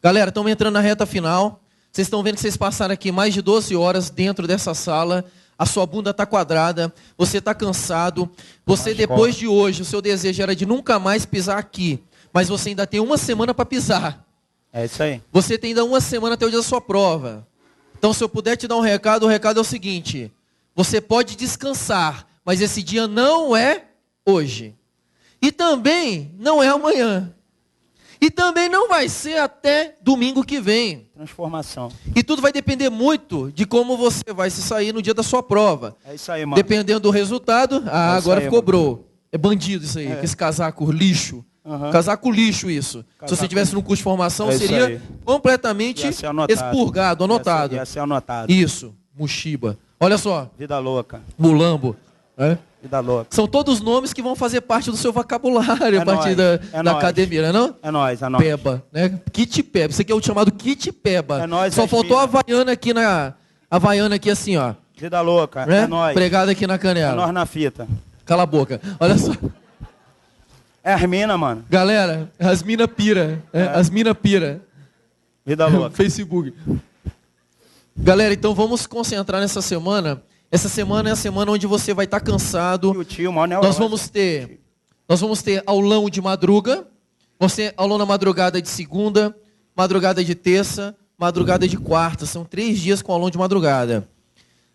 Galera, estamos entrando na reta final. Vocês estão vendo que vocês passaram aqui mais de 12 horas dentro dessa sala. A sua bunda está quadrada, você está cansado. Você, depois de hoje, o seu desejo era de nunca mais pisar aqui. Mas você ainda tem uma semana para pisar. É isso aí. Você tem ainda uma semana até o dia da sua prova. Então, se eu puder te dar um recado, o recado é o seguinte. Você pode descansar, mas esse dia não é hoje. E também não é amanhã. E também não vai ser até domingo que vem. Transformação. E tudo vai depender muito de como você vai se sair no dia da sua prova. É isso aí, mano. Dependendo do resultado, agora aí, ficou mano. bro. É bandido isso aí, com esse casaco lixo. Casaco lixo isso. Se você tivesse no curso de formação, seria completamente expurgado, anotado. Ia ser anotado. Isso, Mushiba. Olha só. Vida louca. Mulambo. É? Vida louca. São todos nomes que vão fazer parte do seu vocabulário a partir da academia, não é? É nóis, é nóis. Peba, né? Kit Peba. Isso aqui é o chamado Kit Peba. É nóis, Só faltou a Havaiana aqui Havaiana aqui assim, ó. Vida louca, Né? é nóis. Pregada aqui na É canela. nós na fita. Cala a boca. Olha só. É as mina, mano. Galera, as mina pira. As mina pira. Vida louca. Facebook. Galera, então vamos se concentrar nessa semana. Essa semana é a semana onde você vai estar cansado. E o tio, mano, Nós vamos ter aulão de madruga. Você aulão na madrugada de segunda, madrugada de terça, madrugada de quarta. São 3 dias com aulão de madrugada.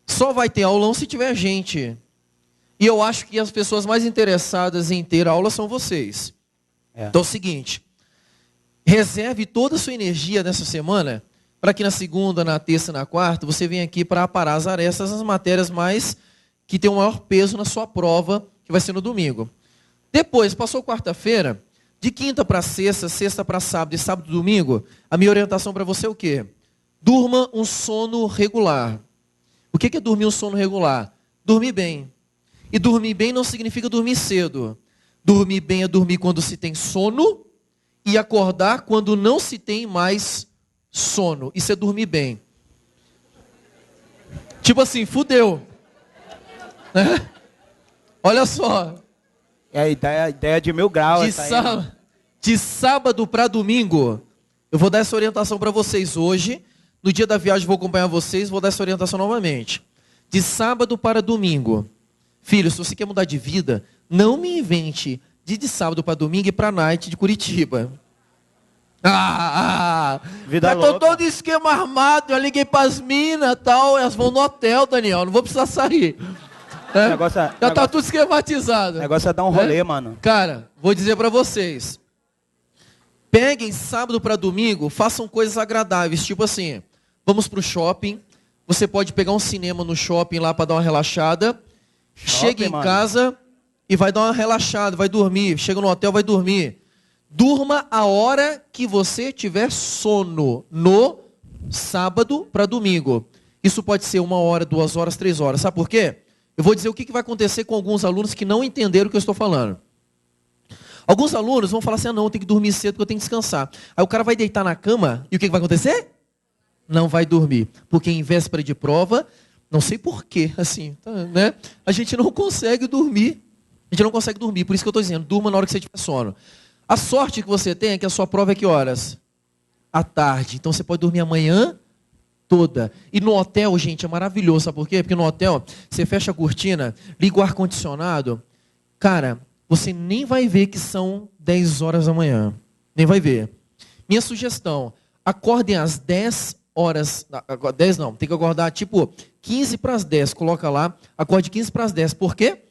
Só vai ter aulão se tiver gente. E eu acho que as pessoas mais interessadas em ter aula são vocês. Então é o seguinte. Reserve toda a sua energia nessa semana para que na segunda, na terça, na quarta, você venha aqui para aparar as arestas nas matérias mais que tem o maior peso na sua prova, que vai ser no domingo. Depois, passou quarta-feira, de quinta para sexta, sexta para sábado e sábado e domingo, a minha orientação para você é o quê? Durma um sono regular. O que é dormir um sono regular? Dormir bem. E dormir bem não significa dormir cedo. Dormir bem é dormir quando se tem sono e acordar quando não se tem mais sono. Isso é dormir bem. Tipo assim, fudeu. Né? Olha só. É a ideia de 1000 graus. De sábado para domingo, eu vou dar essa orientação para vocês hoje. No dia da viagem vou acompanhar vocês, vou dar essa orientação novamente. De sábado para domingo. Filho, se você quer mudar de vida, não me invente de sábado para domingo e para night de Curitiba. Vida eu tô louca. todo esquema armado, eu liguei pras minas e tal, elas vão no hotel, Daniel, não vou precisar sair. Já tá tudo esquematizado. O negócio é dar um rolê, mano. Cara, vou dizer pra vocês. Peguem sábado para domingo, façam coisas agradáveis, tipo assim, vamos pro shopping, você pode pegar um cinema no shopping lá para dar uma relaxada, chega em casa e vai dar uma relaxada, vai dormir, chega no hotel, vai dormir. Durma a hora que você tiver sono, no sábado para domingo. Isso pode ser 1 hora, 2 horas, 3 horas. Sabe por quê? Eu vou dizer o que vai acontecer com alguns alunos que não entenderam o que eu estou falando. Alguns alunos vão falar assim, não, eu tenho que dormir cedo porque eu tenho que descansar. Aí o cara vai deitar na cama e o que vai acontecer? Não vai dormir. Porque em véspera de prova, não sei porquê, assim, né? A gente não consegue dormir. A gente não consegue dormir, por isso que eu estou dizendo, durma na hora que você tiver sono. A sorte que você tem é que a sua prova é que horas? À tarde. Então você pode dormir a manhã toda. E no hotel, gente, é maravilhoso. Sabe por quê? Porque no hotel, você fecha a cortina, liga o ar-condicionado. Cara, você nem vai ver que são 10 horas da manhã. Nem vai ver. Minha sugestão, acordem às 10 horas. 10 não, tem que acordar tipo 15 para as 10. Coloca lá, acorde 15 para as 10. Por quê?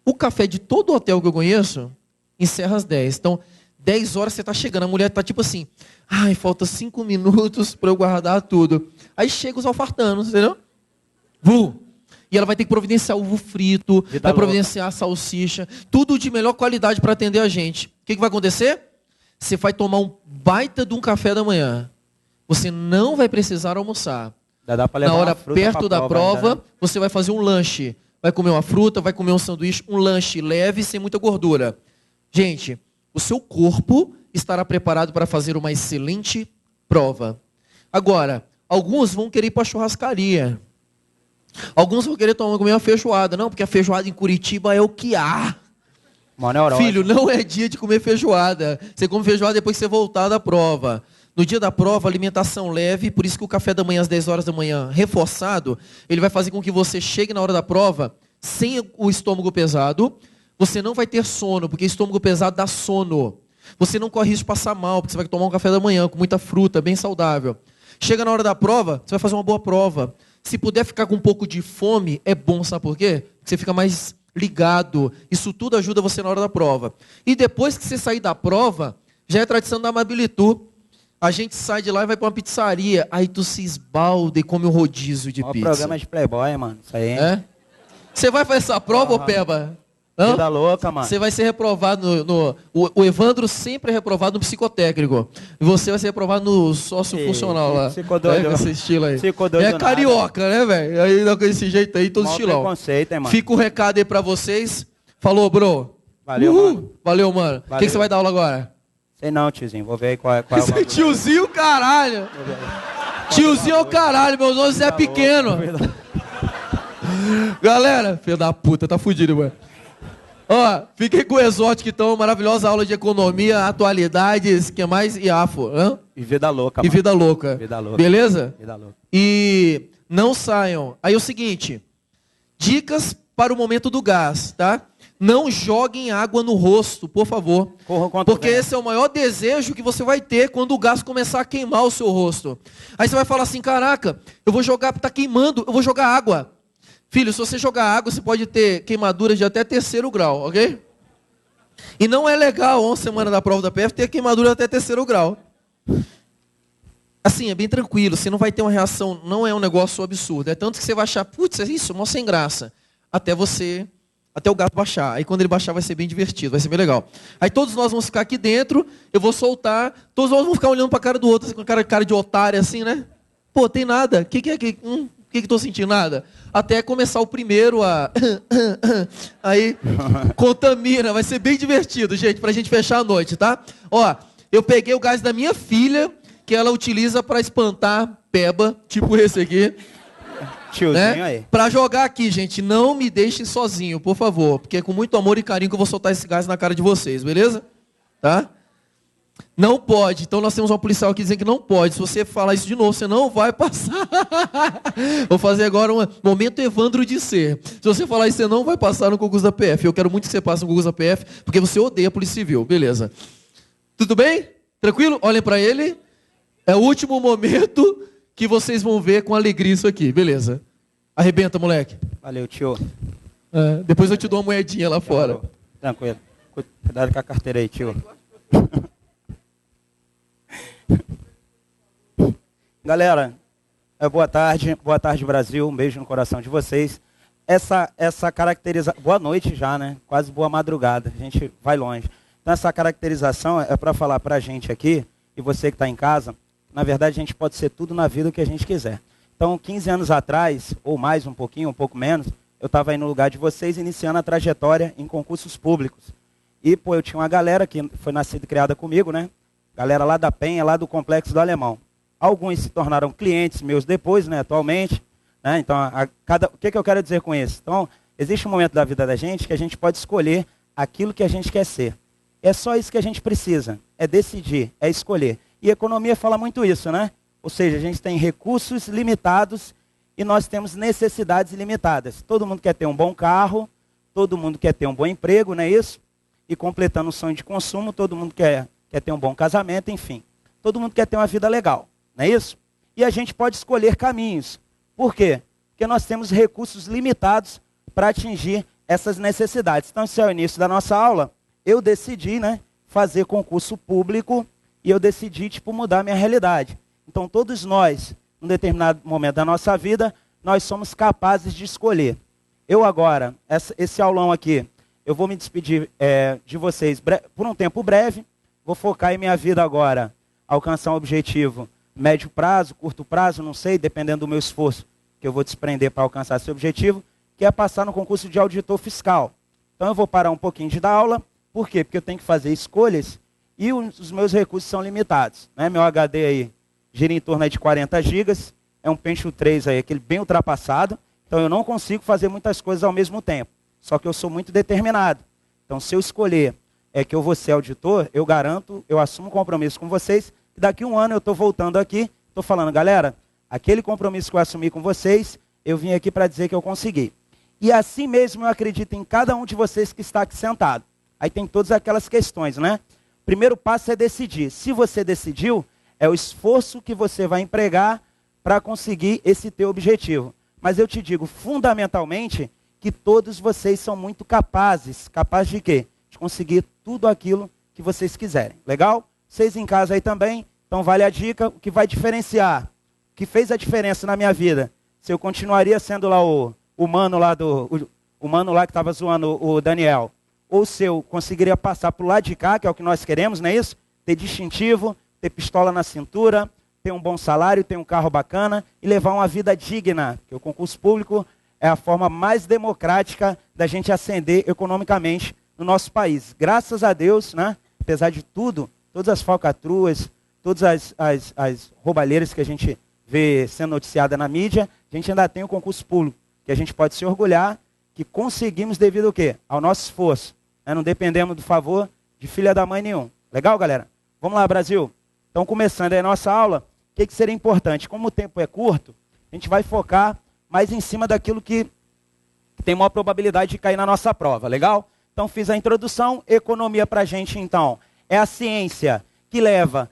O café de todo hotel que eu conheço encerra às 10. Então, 10 horas você está chegando. A mulher está tipo assim, ai, falta 5 minutos para eu guardar tudo. Aí chega os alfartanos, entendeu? E ela vai ter que providenciar ovo frito, vai providenciar salsicha, tudo de melhor qualidade para atender a gente. O que vai acontecer? Você vai tomar um baita de um café da manhã. Você não vai precisar almoçar. Dá pra levar na hora uma fruta perto da prova, ainda, né? você vai fazer um lanche. Vai comer uma fruta, vai comer um sanduíche, um lanche leve, sem muita gordura. Gente, o seu corpo estará preparado para fazer uma excelente prova. Agora, alguns vão querer ir para a churrascaria. Alguns vão querer comer uma feijoada. Não, porque a feijoada em Curitiba é o que há. Mano, Filho, não é dia de comer feijoada. Você come feijoada depois que você voltar da prova. No dia da prova, alimentação leve, por isso que o café da manhã às 10 horas da manhã, reforçado, ele vai fazer com que você chegue na hora da prova sem o estômago pesado. Você não vai ter sono, porque estômago pesado dá sono. Você não corre risco de passar mal, porque você vai tomar um café da manhã com muita fruta, bem saudável. Chega na hora da prova, você vai fazer uma boa prova. Se puder ficar com um pouco de fome, é bom, sabe por quê? Porque você fica mais ligado. Isso tudo ajuda você na hora da prova. E depois que você sair da prova, já é tradição da Amabilitu. A gente sai de lá e vai para uma pizzaria. Aí tu se esbalda e come um rodízio de pizza. Programa de Playboy, mano. Isso aí. É? Você vai fazer essa prova, ô Peba? Hã? Vida louca, mano. Você vai ser reprovado o Evandro sempre é reprovado no psicotécnico. E você vai ser reprovado no sócio-funcional lá. Psicodoido. Esse estilo aí. Psicodoido É carioca, né, velho? Aí desse jeito aí, todo Mó estilão. preconceito, hein, mano. Fica o recado aí pra vocês. Falou, bro. Valeu, mano. Valeu, mano. O que você vai dar aula agora? Sei não, tiozinho. Vou ver aí qual é o Esse bagulho. tiozinho, caralho. Tiozinho é o caralho, meu nome é pequeno. Galera, filho da puta, tá fudido, mano. Ó, fiquei com o Exótico, então, maravilhosa aula de economia, atualidades, que mais? E AFO, hã? E vida louca, E mano. vida louca. Vida louca. Beleza? Vida louca. E não saiam. Aí é o seguinte, dicas para o momento do gás, tá? Não joguem água no rosto, por favor. Corra contra o Porque vento. esse é o maior desejo que você vai ter quando o gás começar a queimar o seu rosto. Aí você vai falar assim, caraca, eu vou jogar, tá queimando, eu vou jogar água. Filho, se você jogar água, você pode ter queimaduras de até 3º grau, ok? E não é legal, 11 semanas da prova da PF, ter queimadura até 3º grau. Assim, é bem tranquilo, você não vai ter uma reação, não é um negócio absurdo. É tanto que você vai achar, putz, é isso, mó sem graça. Até o gato baixar. Aí quando ele baixar vai ser bem divertido, vai ser bem legal. Aí todos nós vamos ficar aqui dentro, eu vou soltar, todos nós vamos ficar olhando para a cara do outro, com cara de otário assim, né? Pô, tem nada, o que é que... Por que estou sentindo nada? Até começar o primeiro a... Aí contamina, vai ser bem divertido, gente, pra gente fechar a noite, tá? Ó, eu peguei o gás da minha filha, que ela utiliza para espantar peba, tipo esse aqui. Tiozinho Né? aí. Pra jogar aqui, gente, não me deixem sozinho, por favor, porque é com muito amor e carinho que eu vou soltar esse gás na cara de vocês, beleza? Tá? Não pode. Então nós temos uma policial aqui dizendo que não pode. Se você falar isso de novo, você não vai passar. Vou fazer agora um momento Evandro de ser. Se você falar isso, você não vai passar no concurso da PF. Eu quero muito que você passe no concurso da PF, porque você odeia a Polícia Civil. Beleza. Tudo bem? Tranquilo? Olhem para ele. É o último momento que vocês vão ver com alegria isso aqui. Beleza. Arrebenta, moleque. Valeu, tio. Depois eu te dou uma moedinha lá fora. Tranquilo. Cuidado com a carteira aí, tio. Galera, boa tarde Brasil, um beijo no coração de vocês. Essa caracterização, boa noite já, né? Quase boa madrugada, a gente vai longe. Então essa caracterização é para falar para a gente aqui, e você que está em casa, na verdade a gente pode ser tudo na vida o que a gente quiser. Então 15 anos atrás, ou mais um pouquinho, um pouco menos, eu estava aí no lugar de vocês, iniciando a trajetória em concursos públicos. E, pô, eu tinha uma galera que foi nascida e criada comigo, né? Galera lá da Penha, lá do Complexo do Alemão. Alguns se tornaram clientes meus depois, né, atualmente. Né? Então, o que eu quero dizer com isso? Então, existe um momento da vida da gente que a gente pode escolher aquilo que a gente quer ser. É só isso que a gente precisa, é decidir, é escolher. E a economia fala muito isso, né? Ou seja, a gente tem recursos limitados e nós temos necessidades ilimitadas. Todo mundo quer ter um bom carro, todo mundo quer ter um bom emprego, não é isso? E completando o sonho de consumo, todo mundo quer ter um bom casamento, enfim. Todo mundo quer ter uma vida legal, não é isso? E a gente pode escolher caminhos. Por quê? Porque nós temos recursos limitados para atingir essas necessidades. Então, esse é o início da nossa aula. Eu decidi, né, fazer concurso público e eu decidi, mudar a minha realidade. Então, todos nós, num determinado momento da nossa vida, nós somos capazes de escolher. Eu agora, esse aulão aqui, eu vou me despedir de vocês por um tempo breve. Vou focar em minha vida agora, alcançar um objetivo médio prazo, curto prazo, não sei, dependendo do meu esforço que eu vou desprender para alcançar esse objetivo, que é passar no concurso de auditor fiscal. Então eu vou parar um pouquinho de dar aula. Por quê? Porque eu tenho que fazer escolhas e os meus recursos são limitados. Né? Meu HD aí gira em torno aí de 40 gigas, é um Pentium 3 aí, aquele bem ultrapassado, então eu não consigo fazer muitas coisas ao mesmo tempo. Só que eu sou muito determinado. Então se eu escolher que eu vou ser auditor, eu garanto, eu assumo um compromisso com vocês, Daqui um ano eu estou voltando aqui, estou falando, galera, aquele compromisso que eu assumi com vocês, eu vim aqui para dizer que eu consegui. E assim mesmo eu acredito em cada um de vocês que está aqui sentado. Aí tem todas aquelas questões, né? Primeiro passo é decidir. Se você decidiu, é o esforço que você vai empregar para conseguir esse teu objetivo. Mas eu te digo, fundamentalmente, que todos vocês são muito capazes. Capazes de quê? De conseguir tudo aquilo que vocês quiserem. Legal? Vocês em casa aí também. Então vale a dica. O que vai diferenciar, o que fez a diferença na minha vida, se eu continuaria sendo lá o mano lá que estava zoando o Daniel, ou se eu conseguiria passar para o lado de cá, que é o que nós queremos, não é isso? Ter distintivo, ter pistola na cintura, ter um bom salário, ter um carro bacana e levar uma vida digna, porque o concurso público é a forma mais democrática da gente ascender economicamente no nosso país. Graças a Deus, né? Apesar de tudo, todas as falcatruas, todas as roubalheiras que a gente vê sendo noticiada na mídia, a gente ainda tem o concurso público, que a gente pode se orgulhar que conseguimos devido ao quê? Ao nosso esforço. Né? Não dependemos do favor de filha da mãe nenhum. Legal, galera? Vamos lá, Brasil. Então, começando aí a nossa aula, o que seria importante? Como o tempo é curto, a gente vai focar mais em cima daquilo que tem maior probabilidade de cair na nossa prova. Legal? Então, fiz a introdução. Economia para a gente, então, é a ciência que leva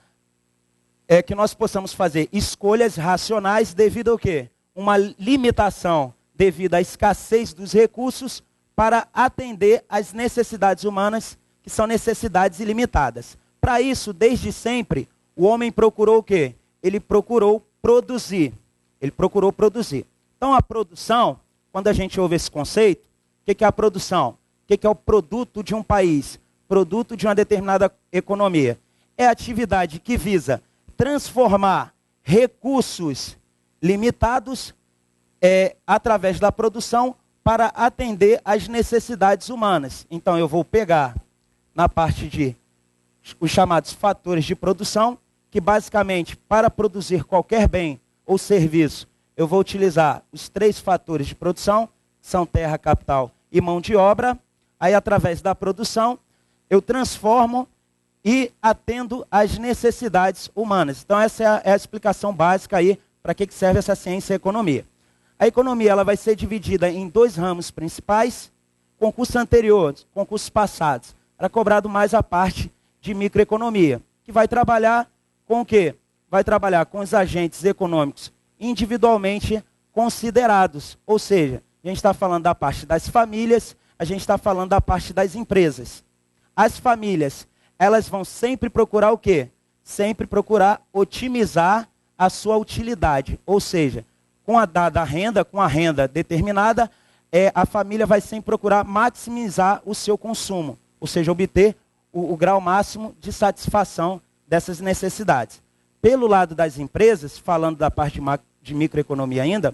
que nós possamos fazer escolhas racionais devido ao quê? Uma limitação devido à escassez dos recursos para atender às necessidades humanas, que são necessidades ilimitadas. Para isso, desde sempre, o homem procurou o quê? Ele procurou produzir. Ele procurou produzir. Então, a produção, quando a gente ouve esse conceito, o que é a produção? O que é o produto de um país? Produto de uma determinada economia. É a atividade que visa transformar recursos limitados através da produção para atender às necessidades humanas. Então, eu vou pegar na parte de os chamados fatores de produção, que basicamente, para produzir qualquer bem ou serviço, eu vou utilizar os 3 fatores de produção, são terra, capital e mão de obra. Aí, através da produção, eu transformo e atendo às necessidades humanas. Então, essa é a explicação básica aí para que serve essa ciência e economia. A economia ela vai ser dividida em 2 ramos principais. Concursos anteriores, concursos passados, era cobrado mais a parte de microeconomia, que vai trabalhar com o quê? Vai trabalhar com os agentes econômicos individualmente considerados. Ou seja, a gente está falando da parte das famílias, a gente está falando da parte das empresas. As famílias, elas vão sempre procurar o quê? Sempre procurar otimizar a sua utilidade. Ou seja, com a dada renda, com a renda determinada, a família vai sempre procurar maximizar o seu consumo. Ou seja, obter o grau máximo de satisfação dessas necessidades. Pelo lado das empresas, falando da parte de microeconomia ainda,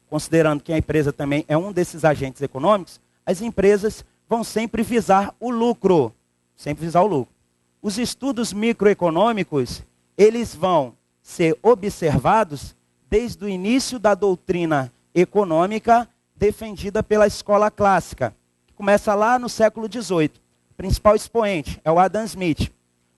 considerando que a empresa também é um desses agentes econômicos, as empresas vão sempre visar o lucro. Sempre visar o lucro. Os estudos microeconômicos, eles vão ser observados desde o início da doutrina econômica defendida pela escola clássica, que começa lá no século XVIII. O principal expoente é o Adam Smith.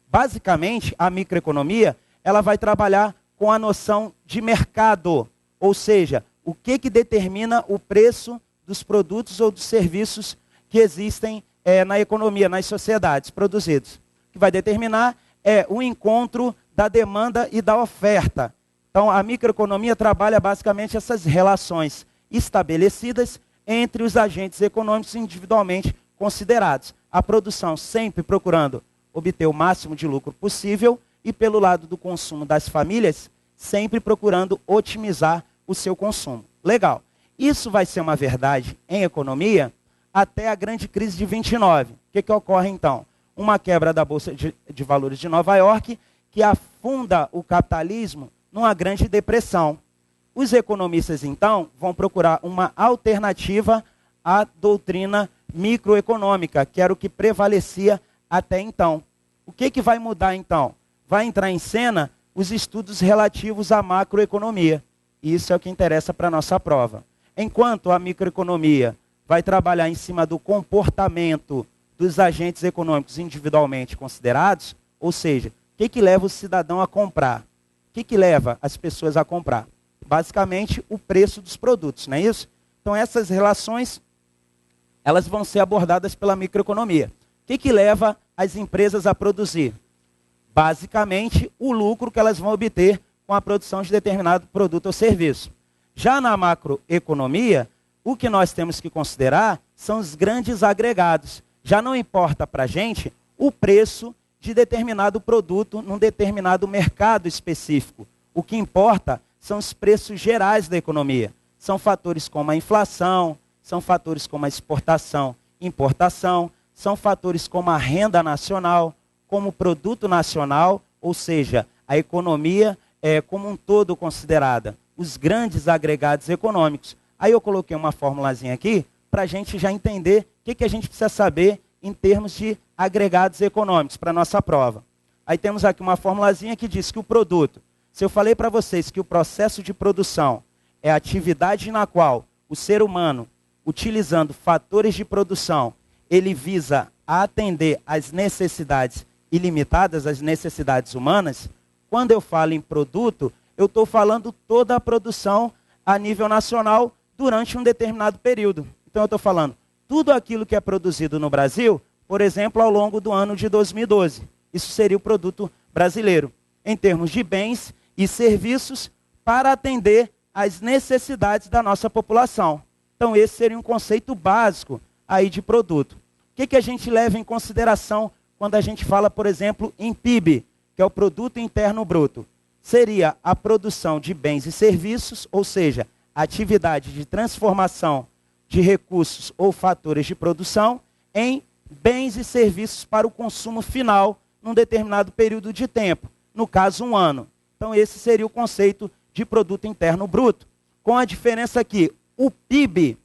Basicamente, a microeconomia ela vai trabalhar com a noção de mercado, ou seja, o que determina o preço dos produtos ou dos serviços que existem na economia, nas sociedades produzidos. O que vai determinar é o encontro da demanda e da oferta. Então, a microeconomia trabalha basicamente essas relações estabelecidas entre os agentes econômicos individualmente considerados. A produção sempre procurando obter o máximo de lucro possível e, pelo lado do consumo das famílias, sempre procurando otimizar o seu consumo. Legal. Isso vai ser uma verdade em economia até a grande crise de 29. O que ocorre então? Uma quebra da Bolsa de Valores de Nova York que afunda o capitalismo numa grande depressão. Os economistas, então, vão procurar uma alternativa à doutrina microeconômica, que era o que prevalecia até então. O que vai mudar, então? Vai entrar em cena os estudos relativos à macroeconomia. Isso é o que interessa para a nossa prova. Enquanto a microeconomia vai trabalhar em cima do comportamento dos agentes econômicos individualmente considerados, ou seja, o que leva o cidadão a comprar? O que leva as pessoas a comprar? Basicamente, o preço dos produtos, não é isso? Então, essas relações, elas vão ser abordadas pela microeconomia. O que leva as empresas a produzir? Basicamente, o lucro que elas vão obter com a produção de determinado produto ou serviço. Já na macroeconomia, o que nós temos que considerar são os grandes agregados. Já não importa para a gente o preço de determinado produto num determinado mercado específico. O que importa são os preços gerais da economia. São fatores como a inflação, são fatores como a exportação, importação, são fatores como a renda nacional, como o produto nacional, ou seja, a economia como um todo considerada, os grandes agregados econômicos. Aí eu coloquei uma formulazinha aqui para a gente já entender o que a gente precisa saber em termos de agregados econômicos para a nossa prova. Aí temos aqui uma formulazinha que diz que o produto, se eu falei para vocês que o processo de produção é a atividade na qual o ser humano, utilizando fatores de produção, ele visa atender às necessidades ilimitadas, às necessidades humanas, quando eu falo em produto, eu estou falando toda a produção a nível nacional durante um determinado período. Então eu estou falando tudo aquilo que é produzido no Brasil, por exemplo, ao longo do ano de 2012. Isso seria o produto brasileiro, em termos de bens e serviços para atender às necessidades da nossa população. Então esse seria um conceito básico aí de produto. O que a gente leva em consideração quando a gente fala, por exemplo, em PIB, que é o Produto Interno Bruto? Seria a produção de bens e serviços, ou seja, a atividade de transformação de recursos ou fatores de produção em bens e serviços para o consumo final num determinado período de tempo, no caso, um ano. Então esse seria o conceito de Produto Interno Bruto, com a diferença que o PIB,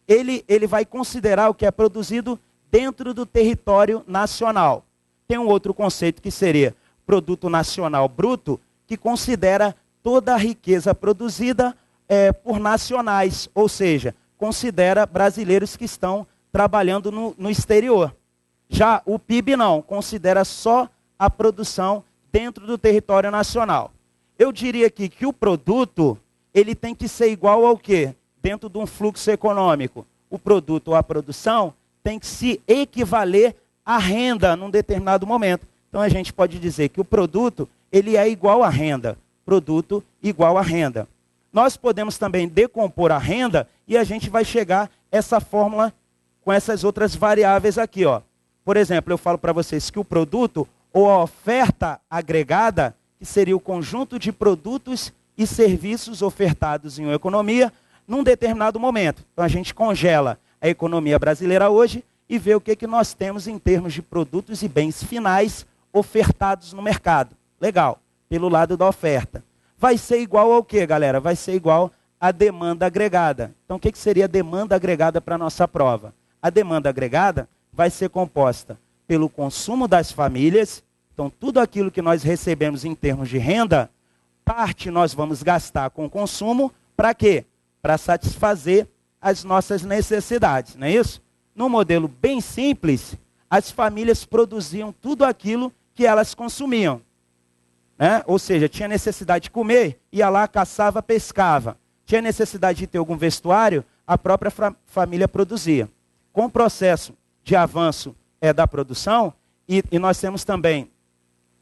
ele vai considerar o que é produzido dentro do território nacional. Tem um outro conceito que seria Produto Nacional Bruto, que considera toda a riqueza produzida por nacionais, ou seja, considera brasileiros que estão trabalhando no exterior. Já o PIB não, considera só a produção dentro do território nacional. Eu diria aqui que o produto, ele tem que ser igual ao quê? Dentro de um fluxo econômico. O produto ou a produção tem que se equivaler à renda num determinado momento. Então a gente pode dizer que o produto, ele é igual à renda. Produto igual à renda. Nós podemos também decompor a renda e a gente vai chegar a essa fórmula com essas outras variáveis aqui, ó. Por exemplo, eu falo para vocês que o produto ou a oferta agregada, que seria o conjunto de produtos e serviços ofertados em uma economia num determinado momento. Então a gente congela a economia brasileira hoje e vê o que nós temos em termos de produtos e bens finais ofertados no mercado. Legal, pelo lado da oferta. Vai ser igual ao quê, galera? Vai ser igual à demanda agregada. Então o que seria a demanda agregada para a nossa prova? A demanda agregada vai ser composta pelo consumo das famílias. Então tudo aquilo que nós recebemos em termos de renda, parte nós vamos gastar com consumo, para quê? Para satisfazer as nossas necessidades, não é isso? No modelo bem simples, as famílias produziam tudo aquilo que elas consumiam. Né? Ou seja, tinha necessidade de comer, ia lá, caçava, pescava. Tinha necessidade de ter algum vestuário, a própria família produzia. Com o processo de avanço da produção, e nós temos também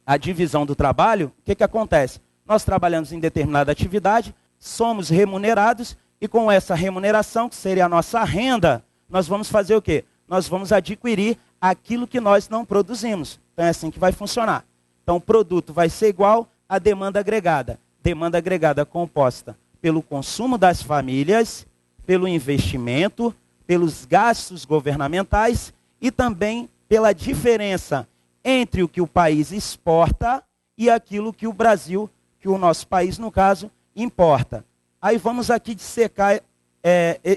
a divisão do trabalho, o que acontece? Nós trabalhamos em determinada atividade, somos remunerados, e com essa remuneração, que seria a nossa renda, nós vamos fazer o quê? Nós vamos adquirir aquilo que nós não produzimos. Então é assim que vai funcionar. Então o produto vai ser igual à demanda agregada. Demanda agregada composta pelo consumo das famílias, pelo investimento, pelos gastos governamentais e também pela diferença entre o que o país exporta e aquilo que o Brasil, que o nosso país, no caso, importa. Aí vamos aqui dissecar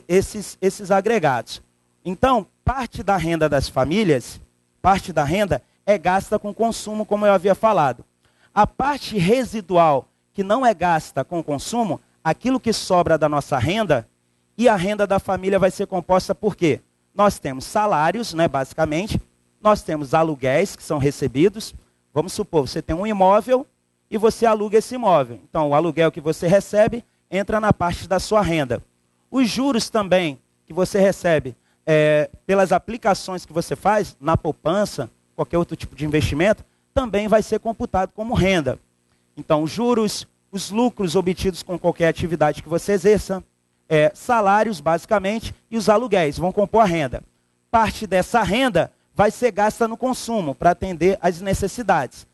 esses agregados. Então, parte da renda das famílias, parte da renda é gasta com consumo, como eu havia falado. A parte residual, que não é gasta com consumo, aquilo que sobra da nossa renda, e a renda da família vai ser composta por quê? Nós temos salários, né, basicamente, nós temos aluguéis que são recebidos, Vamos supor, você tem um imóvel e você aluga esse imóvel. Então, o aluguel que você recebe entra na parte da sua renda. Os juros também que você recebe pelas aplicações que você faz na poupança, qualquer outro tipo de investimento, também vai ser computado como renda. Então, os juros, os lucros obtidos com qualquer atividade que você exerça, salários, basicamente, e os aluguéis vão compor a renda. Parte dessa renda vai ser gasta no consumo, para atender às necessidades.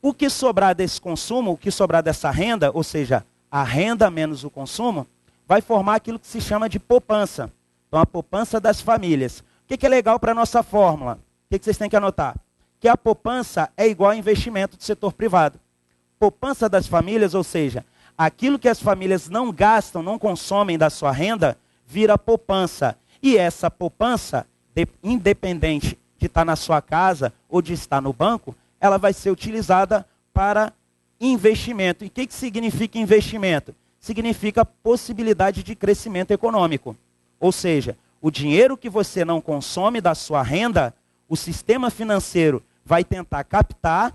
O que sobrar desse consumo, o que sobrar dessa renda, ou seja, a renda menos o consumo, vai formar aquilo que se chama de poupança. Então, a poupança das famílias. O que é legal para a nossa fórmula? O que vocês têm que anotar? Que a poupança é igual a investimento do setor privado. Poupança das famílias, ou seja, aquilo que as famílias não gastam, não consomem da sua renda, vira poupança. E essa poupança, independente de estar na sua casa ou de estar no banco, ela vai ser utilizada para investimento. E o que significa investimento? Significa possibilidade de crescimento econômico. Ou seja, o dinheiro que você não consome da sua renda, o sistema financeiro vai tentar captar,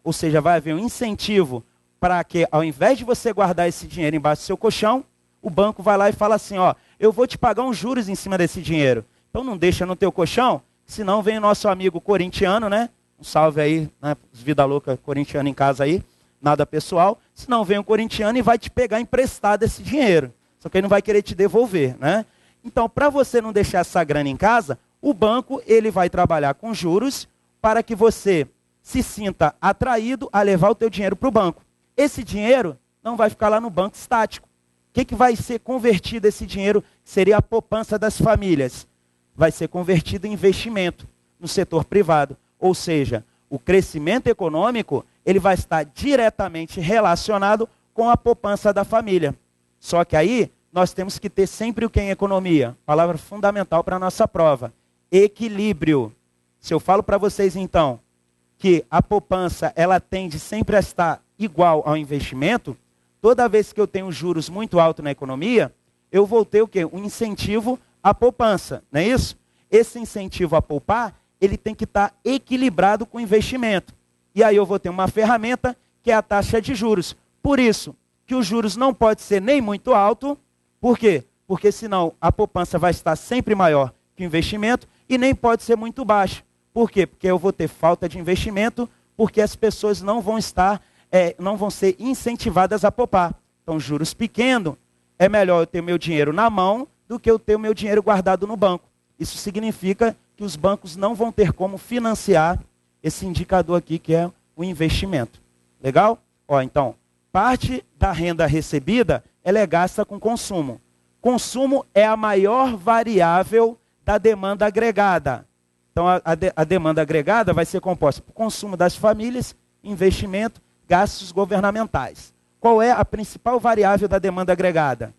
ou seja, vai haver um incentivo para que, ao invés de você guardar esse dinheiro embaixo do seu colchão, o banco vai lá e fala assim, ó, eu vou te pagar uns juros em cima desse dinheiro. Então não deixa no teu colchão, senão vem o nosso amigo corintiano, né? Um salve aí, né? Vida louca corintiano em casa aí, nada pessoal. Senão vem um corintiano e vai te pegar emprestado esse dinheiro. Só que ele não vai querer te devolver, né? Então, para você não deixar essa grana em casa, o banco ele vai trabalhar com juros para que você se sinta atraído a levar o teu dinheiro para o banco. Esse dinheiro não vai ficar lá no banco estático. O que vai ser convertido esse dinheiro? Seria a poupança das famílias. Vai ser convertido em investimento no setor privado. Ou seja, o crescimento econômico ele vai estar diretamente relacionado com a poupança da família. Só que aí nós temos que ter sempre o que em economia? Palavra fundamental para a nossa prova. Equilíbrio. Se eu falo para vocês então que a poupança ela tende sempre a estar igual ao investimento, toda vez que eu tenho juros muito altos na economia, eu vou ter o quê? Um incentivo à poupança, não é isso? Esse incentivo a poupar, ele tem que estar equilibrado com o investimento. E aí eu vou ter uma ferramenta que é a taxa de juros. Por isso que os juros não pode ser nem muito alto. Por quê? Porque senão a poupança vai estar sempre maior que o investimento e nem pode ser muito baixo. Por quê? Porque eu vou ter falta de investimento, porque as pessoas não vão ser incentivadas a poupar. Então, juros pequenos, é melhor eu ter meu dinheiro na mão do que eu ter o meu dinheiro guardado no banco. Isso significa que os bancos não vão ter como financiar esse indicador aqui, que é o investimento. Legal? Ó, então, parte da renda recebida, ela é gasta com consumo. Consumo é a maior variável da demanda agregada. Então, a demanda agregada vai ser composta por consumo das famílias, investimento, gastos governamentais. Qual é a principal variável da demanda agregada?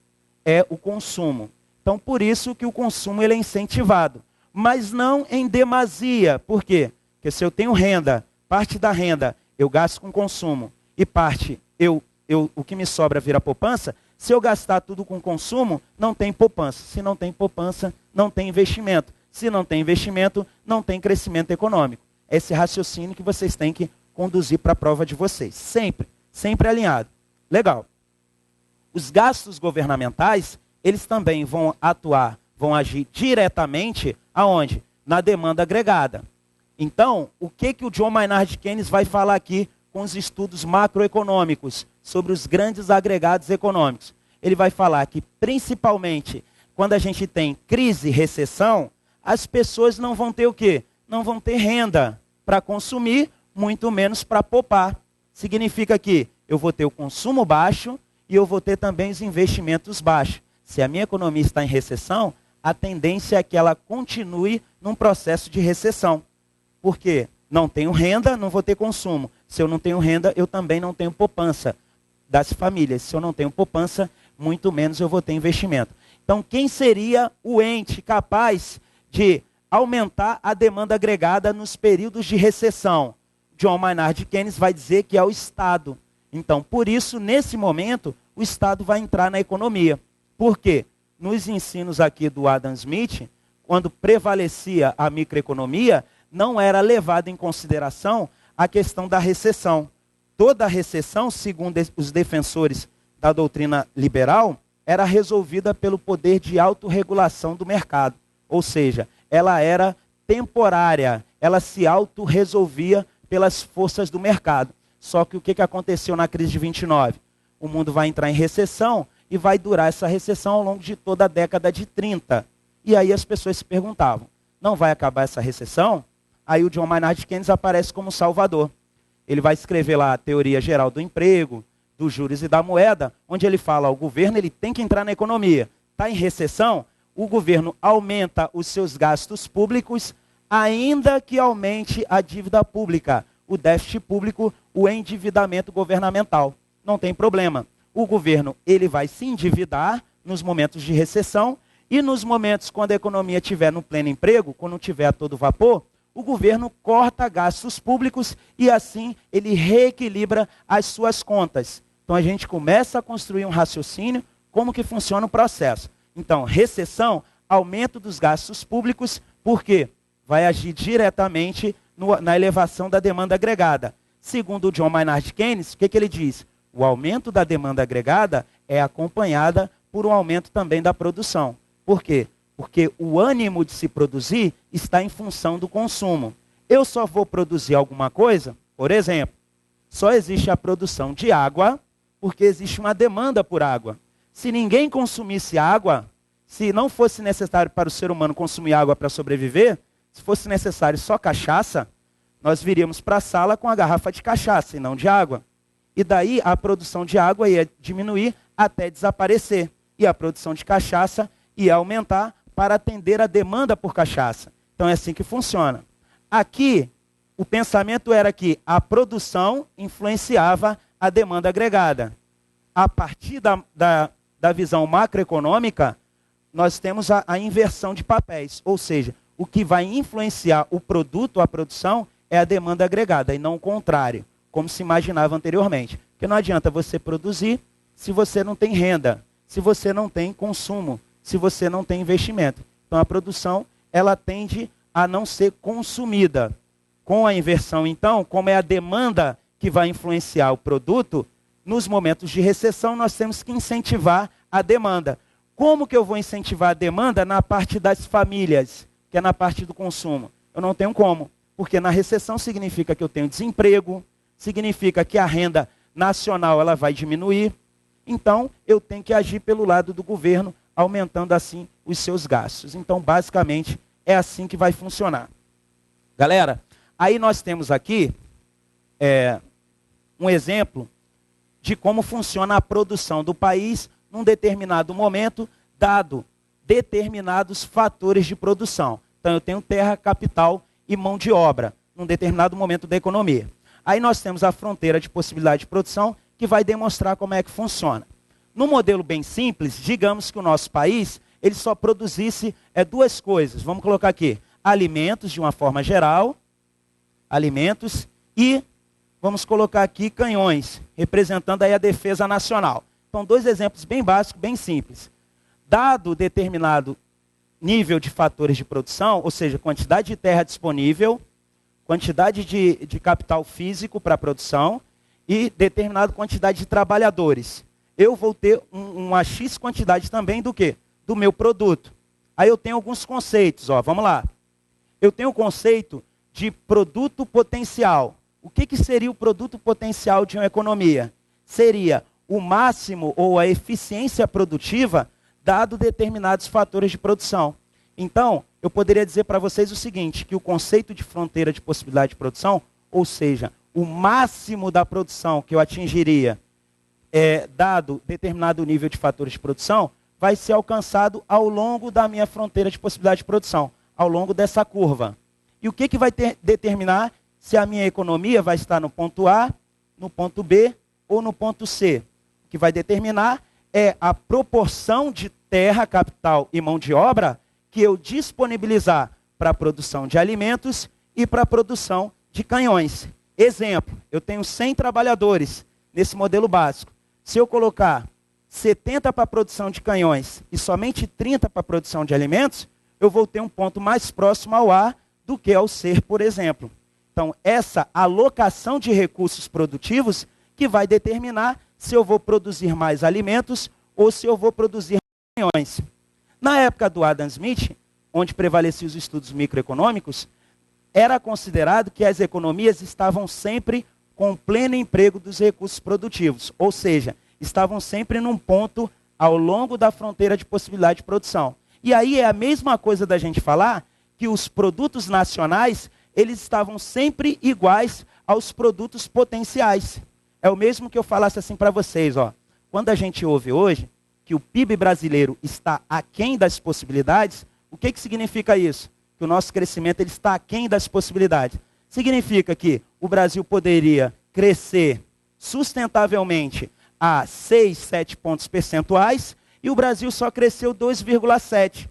É o consumo. Então, por isso que o consumo ele é incentivado. Mas não em demasia. Por quê? Porque se eu tenho renda, parte da renda eu gasto com consumo e parte o que me sobra vira poupança, se eu gastar tudo com consumo, não tem poupança. Se não tem poupança, não tem investimento. Se não tem investimento, não tem crescimento econômico. Esse raciocínio que vocês têm que conduzir para a prova de vocês. Sempre, sempre alinhado. Legal. Os gastos governamentais, eles também vão agir diretamente aonde? Na demanda agregada. Então, o que o John Maynard Keynes vai falar aqui com os estudos macroeconômicos sobre os grandes agregados econômicos? Ele vai falar que, principalmente, quando a gente tem crise e recessão, as pessoas não vão ter o quê? Não vão ter renda para consumir, muito menos para poupar. Significa que eu vou ter o consumo baixo e eu vou ter também os investimentos baixos. Se a minha economia está em recessão, a tendência é que ela continue num processo de recessão. Por quê? Não tenho renda, não vou ter consumo. Se eu não tenho renda, eu também não tenho poupança das famílias. Se eu não tenho poupança, muito menos eu vou ter investimento. Então, quem seria o ente capaz de aumentar a demanda agregada nos períodos de recessão? John Maynard Keynes vai dizer que é o Estado. Então, por isso, nesse momento, o Estado vai entrar na economia. Por quê? Nos ensinos aqui do Adam Smith, quando prevalecia a microeconomia, não era levado em consideração a questão da recessão. Toda a recessão, segundo os defensores da doutrina liberal, era resolvida pelo poder de autorregulação do mercado. Ou seja, ela era temporária, ela se autorresolvia pelas forças do mercado. Só que o que aconteceu na crise de 29? O mundo vai entrar em recessão e vai durar essa recessão ao longo de toda a década de 30. E aí as pessoas se perguntavam, não vai acabar essa recessão? Aí o John Maynard Keynes aparece como salvador. Ele vai escrever lá a teoria geral do emprego, dos juros e da moeda, onde ele fala, o governo ele tem que entrar na economia. Está em recessão, o governo aumenta os seus gastos públicos, ainda que aumente a dívida pública, o déficit público, o endividamento governamental. Não tem problema. O governo ele vai se endividar nos momentos de recessão e nos momentos quando a economia estiver no pleno emprego, quando tiver a todo vapor, o governo corta gastos públicos e assim ele reequilibra as suas contas. Então a gente começa a construir um raciocínio como que funciona o processo. Então, recessão, aumento dos gastos públicos, por quê? Vai agir diretamente na elevação da demanda agregada. Segundo o John Maynard Keynes, o que ele diz? O aumento da demanda agregada é acompanhada por um aumento também da produção. Por quê? Porque o ânimo de se produzir está em função do consumo. Eu só vou produzir alguma coisa, por exemplo, só existe a produção de água porque existe uma demanda por água. Se ninguém consumisse água, se não fosse necessário para o ser humano consumir água para sobreviver, se fosse necessário só cachaça, nós viríamos para a sala com a garrafa de cachaça e não de água. E daí a produção de água ia diminuir até desaparecer. E a produção de cachaça ia aumentar para atender a demanda por cachaça. Então é assim que funciona. Aqui, o pensamento era que a produção influenciava a demanda agregada. A partir da visão macroeconômica, nós temos a inversão de papéis. Ou seja, o que vai influenciar o produto, a produção, é a demanda agregada, e não o contrário, como se imaginava anteriormente. Porque não adianta você produzir se você não tem renda, se você não tem consumo, se você não tem investimento. Então a produção, ela tende a não ser consumida. Com a inversão, então, como é a demanda que vai influenciar o produto, nos momentos de recessão nós temos que incentivar a demanda. Como que eu vou incentivar a demanda na parte das famílias, que é na parte do consumo? Eu não tenho como, porque na recessão significa que eu tenho desemprego, significa que a renda nacional ela vai diminuir. Então, eu tenho que agir pelo lado do governo, aumentando assim os seus gastos. Então, basicamente, é assim que vai funcionar. Galera, aí nós temos aqui um exemplo de como funciona a produção do país num determinado momento, dado determinados fatores de produção. Então, eu tenho terra, capital e mão de obra, num determinado momento da economia. Aí nós temos a fronteira de possibilidade de produção, que vai demonstrar como é que funciona. No modelo bem simples, digamos que o nosso país ele só produzisse duas coisas. Vamos colocar aqui, alimentos de uma forma geral, alimentos, e vamos colocar aqui canhões, representando aí a defesa nacional. Então, dois exemplos bem básicos, bem simples. Dado determinado nível de fatores de produção, ou seja, quantidade de terra disponível, quantidade de capital físico para a produção e determinada quantidade de trabalhadores. Eu vou ter uma X quantidade também do quê? Do meu produto. Aí eu tenho alguns conceitos, vamos lá. Eu tenho o conceito de produto potencial. O que seria o produto potencial de uma economia? Seria o máximo ou a eficiência produtiva dado determinados fatores de produção. Então, eu poderia dizer para vocês o seguinte, que o conceito de fronteira de possibilidade de produção, ou seja, o máximo da produção que eu atingiria, dado determinado nível de fatores de produção, vai ser alcançado ao longo da minha fronteira de possibilidade de produção, ao longo dessa curva. E o que vai determinar se a minha economia vai estar no ponto A, no ponto B ou no ponto C? O que vai determinar é a proporção de terra, capital e mão de obra que eu disponibilizar para a produção de alimentos e para a produção de canhões. Exemplo, eu tenho 100 trabalhadores nesse modelo básico. Se eu colocar 70 para a produção de canhões e somente 30 para a produção de alimentos, eu vou ter um ponto mais próximo ao A do que ao C, por exemplo. Então, essa alocação de recursos produtivos que vai determinar se eu vou produzir mais alimentos ou se eu vou produzir milhões. Na época do Adam Smith, onde prevaleciam os estudos microeconômicos, era considerado que as economias estavam sempre com pleno emprego dos recursos produtivos, ou seja, estavam sempre num ponto ao longo da fronteira de possibilidade de produção. E aí é a mesma coisa da gente falar que os produtos nacionais, eles estavam sempre iguais aos produtos potenciais. É o mesmo que eu falasse assim para vocês, ó. Quando a gente ouve hoje que o PIB brasileiro está aquém das possibilidades, o que significa isso? Que o nosso crescimento ele está aquém das possibilidades. Significa que o Brasil poderia crescer sustentavelmente a 6, 7 pontos percentuais e o Brasil só cresceu 2,7.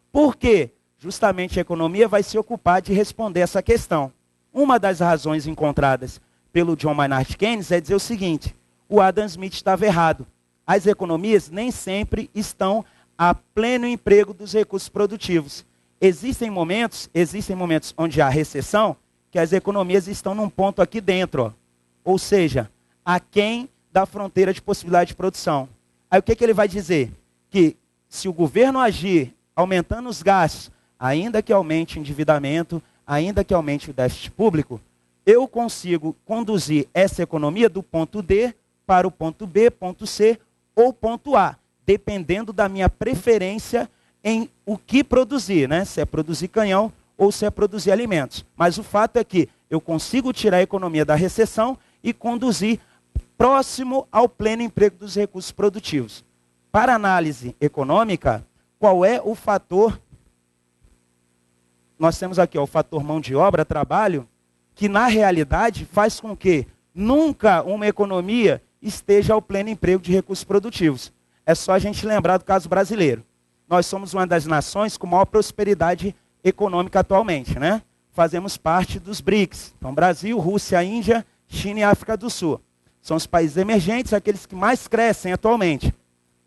Por quê? Justamente a economia vai se ocupar de responder essa questão. Uma das razões encontradas pelo John Maynard Keynes é dizer o seguinte: o Adam Smith estava errado. As economias nem sempre estão a pleno emprego dos recursos produtivos. Existem momentos onde há recessão, que as economias estão num ponto aqui dentro, ó. Ou seja, aquém da fronteira de possibilidade de produção. Aí o que ele vai dizer? Que se o governo agir aumentando os gastos, ainda que aumente o endividamento, ainda que aumente o déficit público, eu consigo conduzir essa economia do ponto D para o ponto B, ponto C ou ponto A, dependendo da minha preferência em o que produzir, né? Se é produzir canhão ou se é produzir alimentos. Mas o fato é que eu consigo tirar a economia da recessão e conduzir próximo ao pleno emprego dos recursos produtivos. Para análise econômica, qual é o fator? Nós temos aqui ó, o fator mão de obra, trabalho, que na realidade faz com que nunca uma economia esteja ao pleno emprego de recursos produtivos. É só a gente lembrar do caso brasileiro. Nós somos uma das nações com maior prosperidade econômica atualmente, né? Fazemos parte dos BRICS. Então, Brasil, Rússia, Índia, China e África do Sul. São os países emergentes, aqueles que mais crescem atualmente.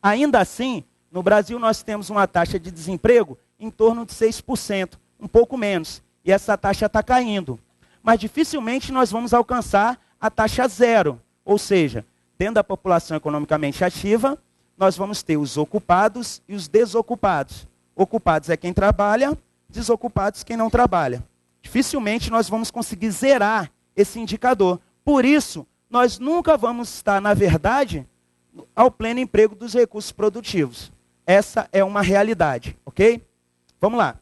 Ainda assim, no Brasil nós temos uma taxa de desemprego em torno de 6%, um pouco menos. E essa taxa está caindo. Mas dificilmente nós vamos alcançar a taxa zero. Ou seja, dentro da população economicamente ativa, nós vamos ter os ocupados e os desocupados. Ocupados é quem trabalha, desocupados quem não trabalha. Dificilmente nós vamos conseguir zerar esse indicador. Por isso, nós nunca vamos estar, na verdade, ao pleno emprego dos recursos produtivos. Essa é uma realidade, ok? Vamos lá.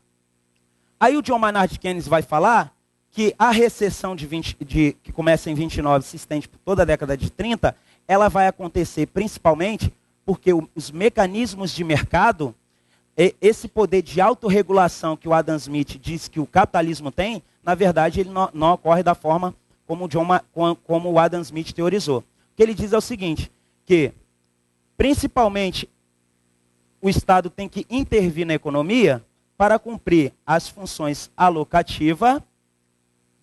Aí o John Maynard Keynes vai falar que a recessão que começa em 29 e se estende por toda a década de 30, ela vai acontecer principalmente porque os mecanismos de mercado, esse poder de autorregulação que o Adam Smith diz que o capitalismo tem, na verdade ele não ocorre da forma como o Adam Smith teorizou. O que ele diz é o seguinte, que principalmente o Estado tem que intervir na economia para cumprir as funções alocativa,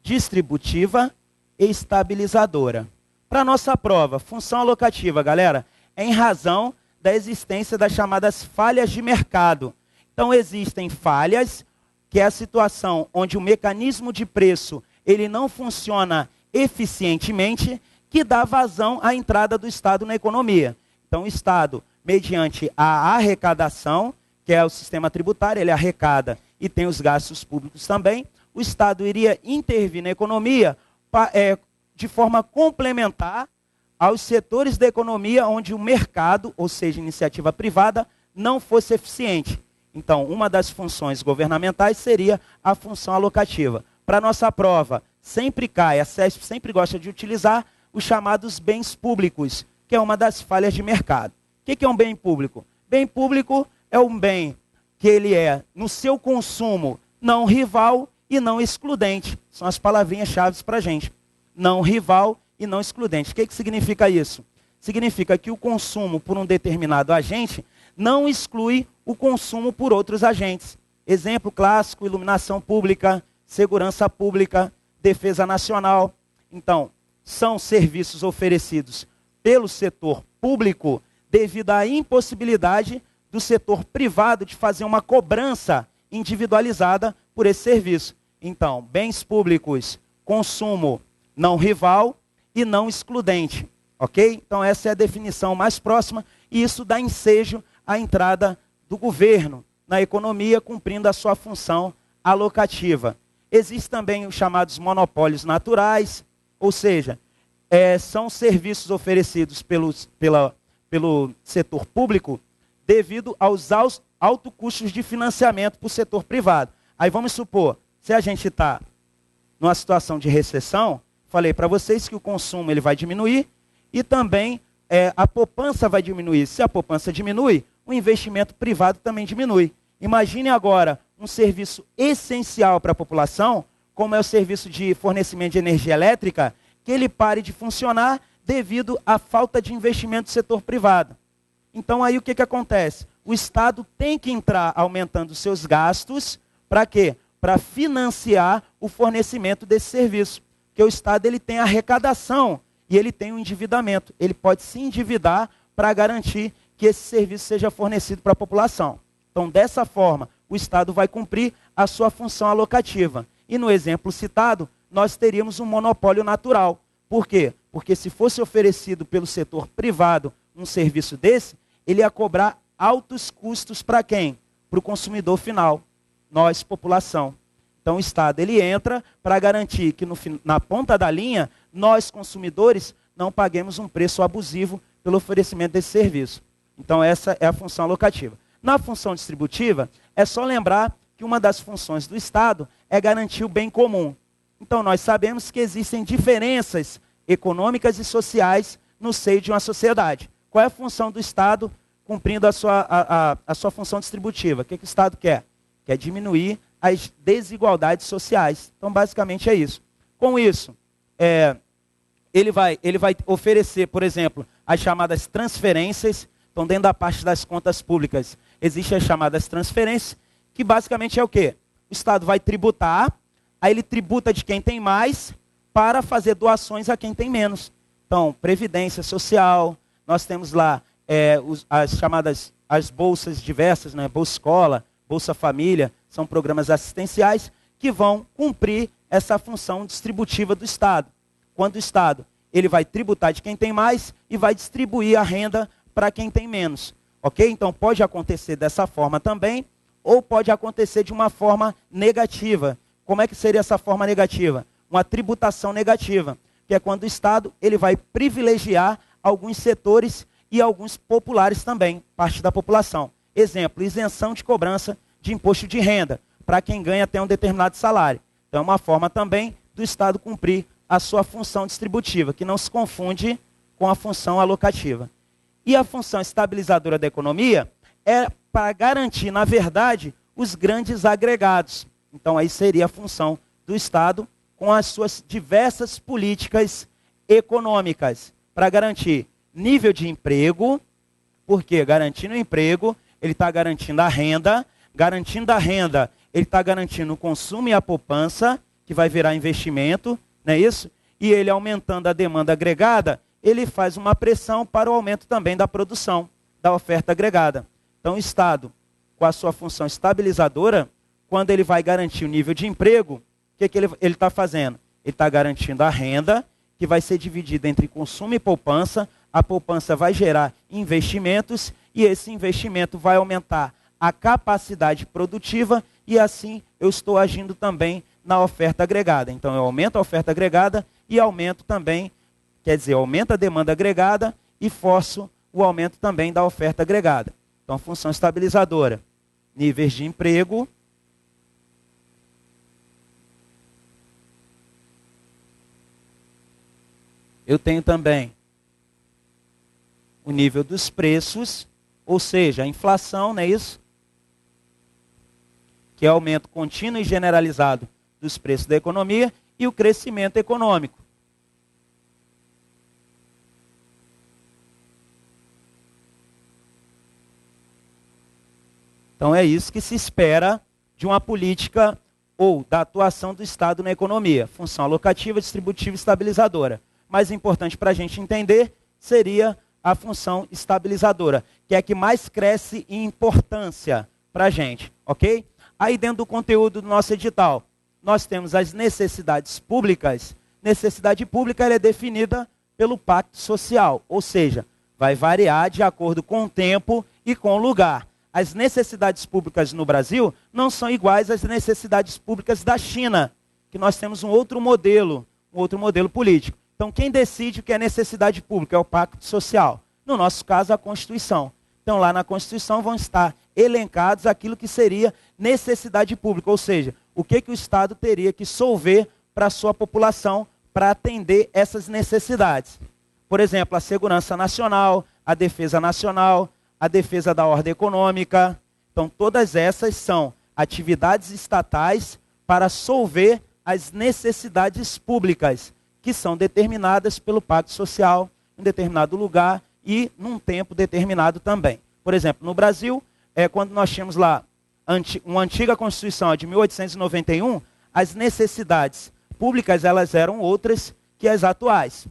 distributiva e estabilizadora. Para a nossa prova, função alocativa, galera, é em razão da existência das chamadas falhas de mercado. Então existem falhas, que é a situação onde o mecanismo de preço ele não funciona eficientemente, que dá vazão à entrada do Estado na economia. Então o Estado, mediante a arrecadação, que é o sistema tributário, ele arrecada e tem os gastos públicos também, o Estado iria intervir na economia de forma complementar aos setores da economia onde o mercado, ou seja, iniciativa privada, não fosse eficiente. Então, uma das funções governamentais seria a função alocativa. Para a nossa prova, sempre cai, a CESP sempre gosta de utilizar os chamados bens públicos, que é uma das falhas de mercado. O que é um bem público? Bem público é um bem que ele é, no seu consumo, não rival e não excludente. São as palavrinhas-chave para a gente. Não rival e não excludente. O que significa isso? Significa que o consumo por um determinado agente não exclui o consumo por outros agentes. Exemplo clássico, iluminação pública, segurança pública, defesa nacional. Então, são serviços oferecidos pelo setor público devido à impossibilidade do setor privado de fazer uma cobrança individualizada por esse serviço. Então, bens públicos consumo não rival e não excludente, ok? Então essa é a definição mais próxima e isso dá ensejo à entrada do governo na economia, cumprindo a sua função alocativa. Existem também os chamados monopólios naturais, ou seja, são serviços oferecidos pelo setor público devido aos altos custos de financiamento para o setor privado. Aí vamos supor, se a gente está numa situação de recessão, falei para vocês que o consumo ele vai diminuir e também a poupança vai diminuir. Se a poupança diminui, o investimento privado também diminui. Imagine agora um serviço essencial para a população, como é o serviço de fornecimento de energia elétrica, que ele pare de funcionar devido à falta de investimento do setor privado. Então aí o que acontece? O Estado tem que entrar aumentando seus gastos, para quê? Para financiar o fornecimento desse serviço. Porque o Estado ele tem arrecadação e ele tem o endividamento. Ele pode se endividar para garantir que esse serviço seja fornecido para a população. Então, dessa forma, o Estado vai cumprir a sua função alocativa. E no exemplo citado, nós teríamos um monopólio natural. Por quê? Porque se fosse oferecido pelo setor privado um serviço desse, ele ia cobrar altos custos para quem? Para o consumidor final, nós, população. Então o Estado ele entra para garantir que na ponta da linha, nós, consumidores, não paguemos um preço abusivo pelo oferecimento desse serviço. Então essa é a função alocativa. Na função distributiva, é só lembrar que uma das funções do Estado é garantir o bem comum. Então nós sabemos que existem diferenças econômicas e sociais no seio de uma sociedade. Qual é a função do Estado cumprindo a sua função distributiva? O que o Estado quer? Quer diminuir as desigualdades sociais. Então, basicamente é isso. Com isso, ele vai oferecer, por exemplo, as chamadas transferências. Então, dentro da parte das contas públicas, existem as chamadas transferências, que basicamente é o quê? O Estado vai tributar, aí ele tributa de quem tem mais para fazer doações a quem tem menos. Então, previdência social, nós temos lá as chamadas as bolsas diversas, né? Bolsa Escola, Bolsa Família, são programas assistenciais que vão cumprir essa função distributiva do Estado. Quando o Estado ele vai tributar de quem tem mais e vai distribuir a renda para quem tem menos. Ok? Então pode acontecer dessa forma também, ou pode acontecer de uma forma negativa. Como é que seria essa forma negativa? Uma tributação negativa, que é quando o Estado ele vai privilegiar alguns setores e alguns populares também, parte da população. Exemplo, isenção de cobrança de imposto de renda, para quem ganha até um determinado salário. Então é uma forma também do Estado cumprir a sua função distributiva, que não se confunde com a função alocativa. E a função estabilizadora da economia é para garantir, na verdade, os grandes agregados. Então aí seria a função do Estado com as suas diversas políticas econômicas, para garantir nível de emprego, porque garantindo o emprego, ele está garantindo a renda, ele está garantindo o consumo e a poupança, que vai virar investimento, não é isso? E ele aumentando a demanda agregada, ele faz uma pressão para o aumento também da produção, da oferta agregada. Então o Estado, com a sua função estabilizadora, quando ele vai garantir o nível de emprego, o que ele está fazendo? Ele está garantindo a renda, que vai ser dividida entre consumo e poupança. A poupança vai gerar investimentos e esse investimento vai aumentar a capacidade produtiva e assim eu estou agindo também na oferta agregada. Então eu aumento a oferta agregada e aumento também, quer dizer, aumento a demanda agregada e forço o aumento também da oferta agregada. Então função estabilizadora, níveis de emprego, eu tenho também o nível dos preços, ou seja, a inflação, não é isso? Que é aumento contínuo e generalizado dos preços da economia, e o crescimento econômico. Então é isso que se espera de uma política ou da atuação do Estado na economia. Função alocativa, distributiva e estabilizadora. Mais importante para a gente entender seria a função estabilizadora, que é a que mais cresce em importância para a gente, ok? Aí dentro do conteúdo do nosso edital, nós temos as necessidades públicas. Necessidade pública ela é definida pelo pacto social, ou seja, vai variar de acordo com o tempo e com o lugar. As necessidades públicas no Brasil não são iguais às necessidades públicas da China, que nós temos um outro modelo político. Então, quem decide o que é necessidade pública é o pacto social. No nosso caso, a Constituição. Então, lá na Constituição vão estar elencados aquilo que seria necessidade pública, ou seja, o que o Estado teria que solver para a sua população para atender essas necessidades. Por exemplo, a segurança nacional, a defesa nacional, a defesa da ordem econômica. Então, todas essas são atividades estatais para solver as necessidades públicas, que são determinadas pelo Pacto Social, em determinado lugar e num tempo determinado também. Por exemplo, no Brasil, quando nós tínhamos lá uma antiga Constituição de 1891, as necessidades públicas elas eram outras que as atuais.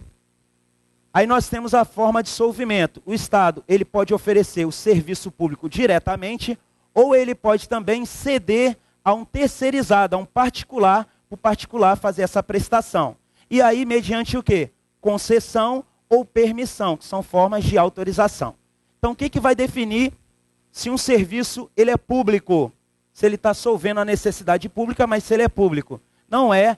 Aí nós temos a forma de solvimento. O Estado ele pode oferecer o serviço público diretamente ou ele pode também ceder a um terceirizado, a um particular, o particular fazer essa prestação. E aí, mediante o quê? Concessão ou permissão, que são formas de autorização. Então, o que vai definir se um serviço ele é público? Se ele está solvendo a necessidade pública, mas se ele é público. Não é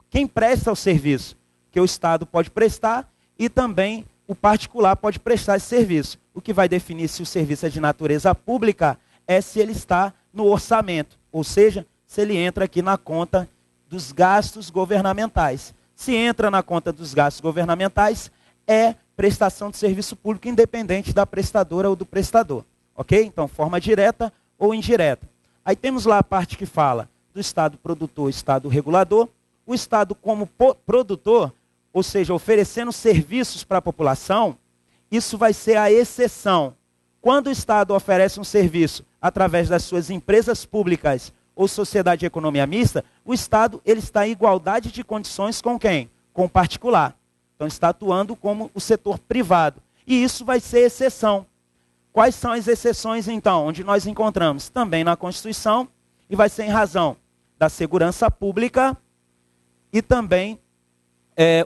quem presta o serviço, que o Estado pode prestar e também o particular pode prestar esse serviço. O que vai definir se o serviço é de natureza pública é se ele está no orçamento, ou seja, se ele entra aqui na conta dos gastos governamentais. Se entra na conta dos gastos governamentais, é prestação de serviço público independente da prestadora ou do prestador. Ok? Então, forma direta ou indireta. Aí temos lá a parte que fala do Estado produtor, Estado regulador. O Estado como produtor, ou seja, oferecendo serviços para a população, isso vai ser a exceção. Quando o Estado oferece um serviço através das suas empresas públicas ou sociedade de economia mista, o Estado ele está em igualdade de condições com quem? Com o particular. Então, está atuando como o setor privado. E isso vai ser exceção. Quais são as exceções, então, onde nós encontramos? Também na Constituição, e vai ser em razão da segurança pública e também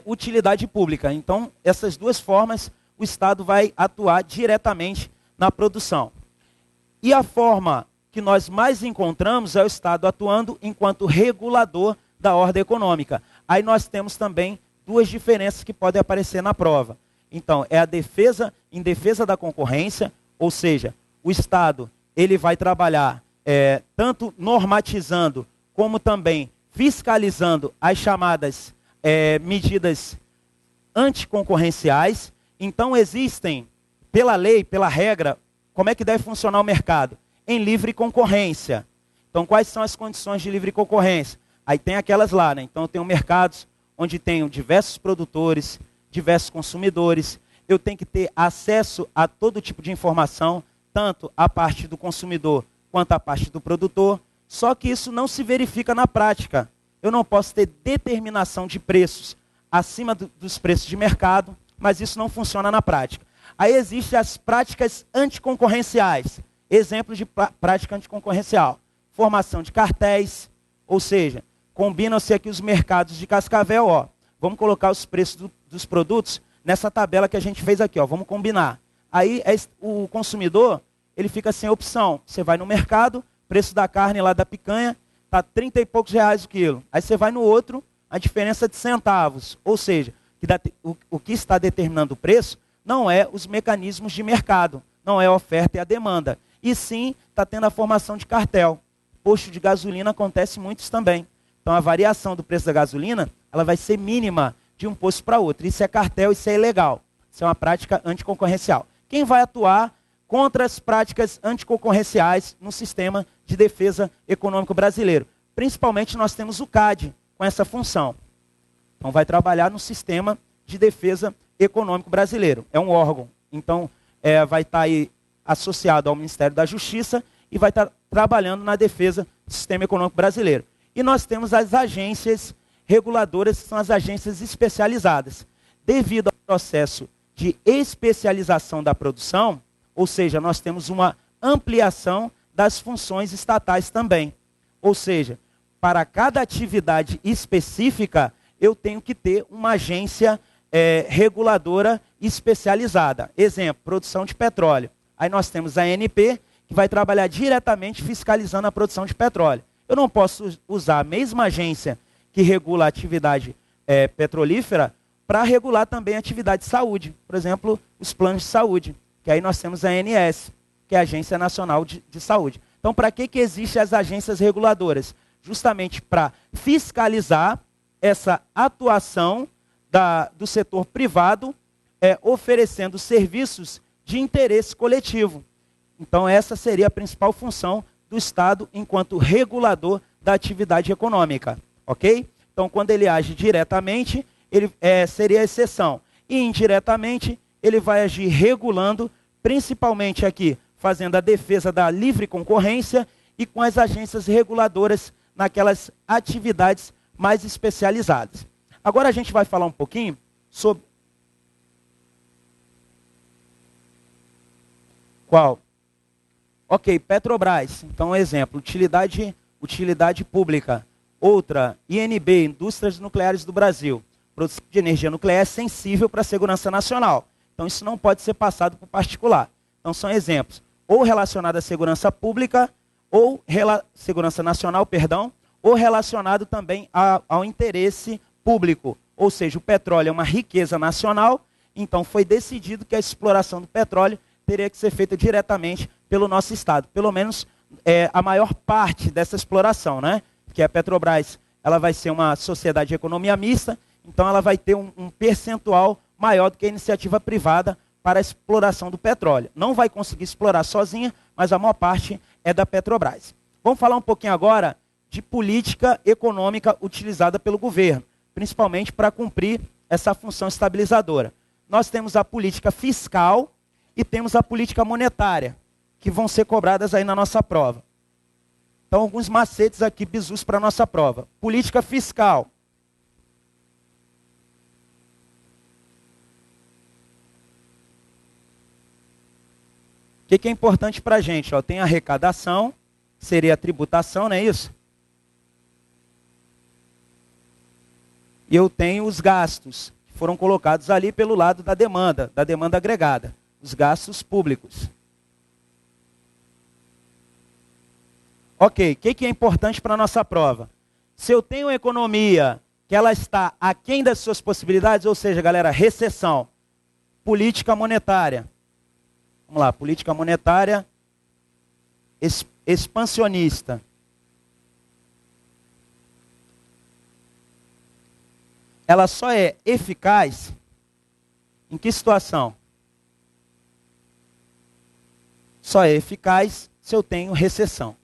utilidade pública. Então, essas duas formas, o Estado vai atuar diretamente na produção. E a forma que nós mais encontramos é o Estado atuando enquanto regulador da ordem econômica. Aí nós temos também duas diferenças que podem aparecer na prova. Então, é a defesa, em defesa da concorrência, ou seja, o Estado ele vai trabalhar tanto normatizando como também fiscalizando as chamadas medidas anticoncorrenciais. Então existem, pela lei, pela regra, como é que deve funcionar o mercado? Em livre concorrência. Então quais são as condições de livre concorrência? Aí tem aquelas lá, né? Então eu tenho mercados onde tenho diversos produtores, diversos consumidores. Eu tenho que ter acesso a todo tipo de informação, tanto a parte do consumidor quanto a parte do produtor. Só que isso não se verifica na prática. Eu não posso ter determinação de preços acima dos preços de mercado, mas isso não funciona na prática. Aí existem as práticas anticoncorrenciais. Exemplos de prática anticoncorrencial. Formação de cartéis, ou seja, combinam-se aqui os mercados de Cascavel, ó. Vamos colocar os preços dos produtos nessa tabela que a gente fez aqui, ó. Vamos combinar. Aí o consumidor, ele fica sem opção. Você vai no mercado, preço da carne lá da picanha, está 30 e poucos reais o quilo. Aí você vai no outro, a diferença é de centavos. Ou seja, o que está determinando o preço não é os mecanismos de mercado, não é a oferta e a demanda. E sim, está tendo a formação de cartel. Posto de gasolina acontece muito isso também. Então a variação do preço da gasolina, ela vai ser mínima de um posto para outro. Isso é cartel, isso é ilegal. Isso é uma prática anticoncorrencial. Quem vai atuar contra as práticas anticoncorrenciais no sistema de defesa econômico brasileiro? Principalmente nós temos o CAD com essa função. Então vai trabalhar no sistema de defesa econômico brasileiro. É um órgão. Então vai estar aí associado ao Ministério da Justiça e vai estar trabalhando na defesa do sistema econômico brasileiro. E nós temos as agências reguladoras, que são as agências especializadas. Devido ao processo de especialização da produção, ou seja, nós temos uma ampliação das funções estatais também. Ou seja, para cada atividade específica, eu tenho que ter uma agência reguladora especializada. Exemplo, produção de petróleo. Aí nós temos a ANP, que vai trabalhar diretamente fiscalizando a produção de petróleo. Eu não posso usar a mesma agência que regula a atividade petrolífera para regular também a atividade de saúde. Por exemplo, os planos de saúde, que aí nós temos a ANS, que é a Agência Nacional de Saúde. Então, para que existem as agências reguladoras? Justamente para fiscalizar essa atuação do setor privado, oferecendo serviços de interesse coletivo. Então, essa seria a principal função do Estado enquanto regulador da atividade econômica. Ok? Então, quando ele age diretamente, ele seria a exceção. E indiretamente, ele vai agir regulando, principalmente aqui, fazendo a defesa da livre concorrência e com as agências reguladoras naquelas atividades mais especializadas. Agora a gente vai falar um pouquinho sobre... Qual? Ok, Petrobras. Então, um exemplo, utilidade pública. Outra, INB, Indústrias Nucleares do Brasil. Produção de energia nuclear é sensível para a segurança nacional. Então, isso não pode ser passado para o particular. Então, são exemplos, ou relacionado à segurança pública, ou segurança nacional, perdão, ou relacionado também ao interesse público. Ou seja, o petróleo é uma riqueza nacional, então foi decidido que a exploração do petróleo teria que ser feita diretamente pelo nosso Estado. Pelo menos a maior parte dessa exploração, né? Que a Petrobras, ela vai ser uma sociedade de economia mista, então ela vai ter um percentual maior do que a iniciativa privada para a exploração do petróleo. Não vai conseguir explorar sozinha, mas a maior parte é da Petrobras. Vamos falar um pouquinho agora de política econômica utilizada pelo governo, principalmente para cumprir essa função estabilizadora. Nós temos a política fiscal e temos a política monetária, que vão ser cobradas aí na nossa prova. Então, alguns macetes aqui, bizus para a nossa prova. Política fiscal. O que é importante para a gente? Tem a arrecadação, que seria a tributação, não é isso? E eu tenho os gastos, que foram colocados ali pelo lado da demanda agregada, os gastos públicos. Ok, o que é importante para a nossa prova? Se eu tenho uma economia que ela está aquém das suas possibilidades, ou seja, galera, recessão, política monetária. Vamos lá, política monetária expansionista. Ela só é eficaz em que situação? Só é eficaz se eu tenho recessão.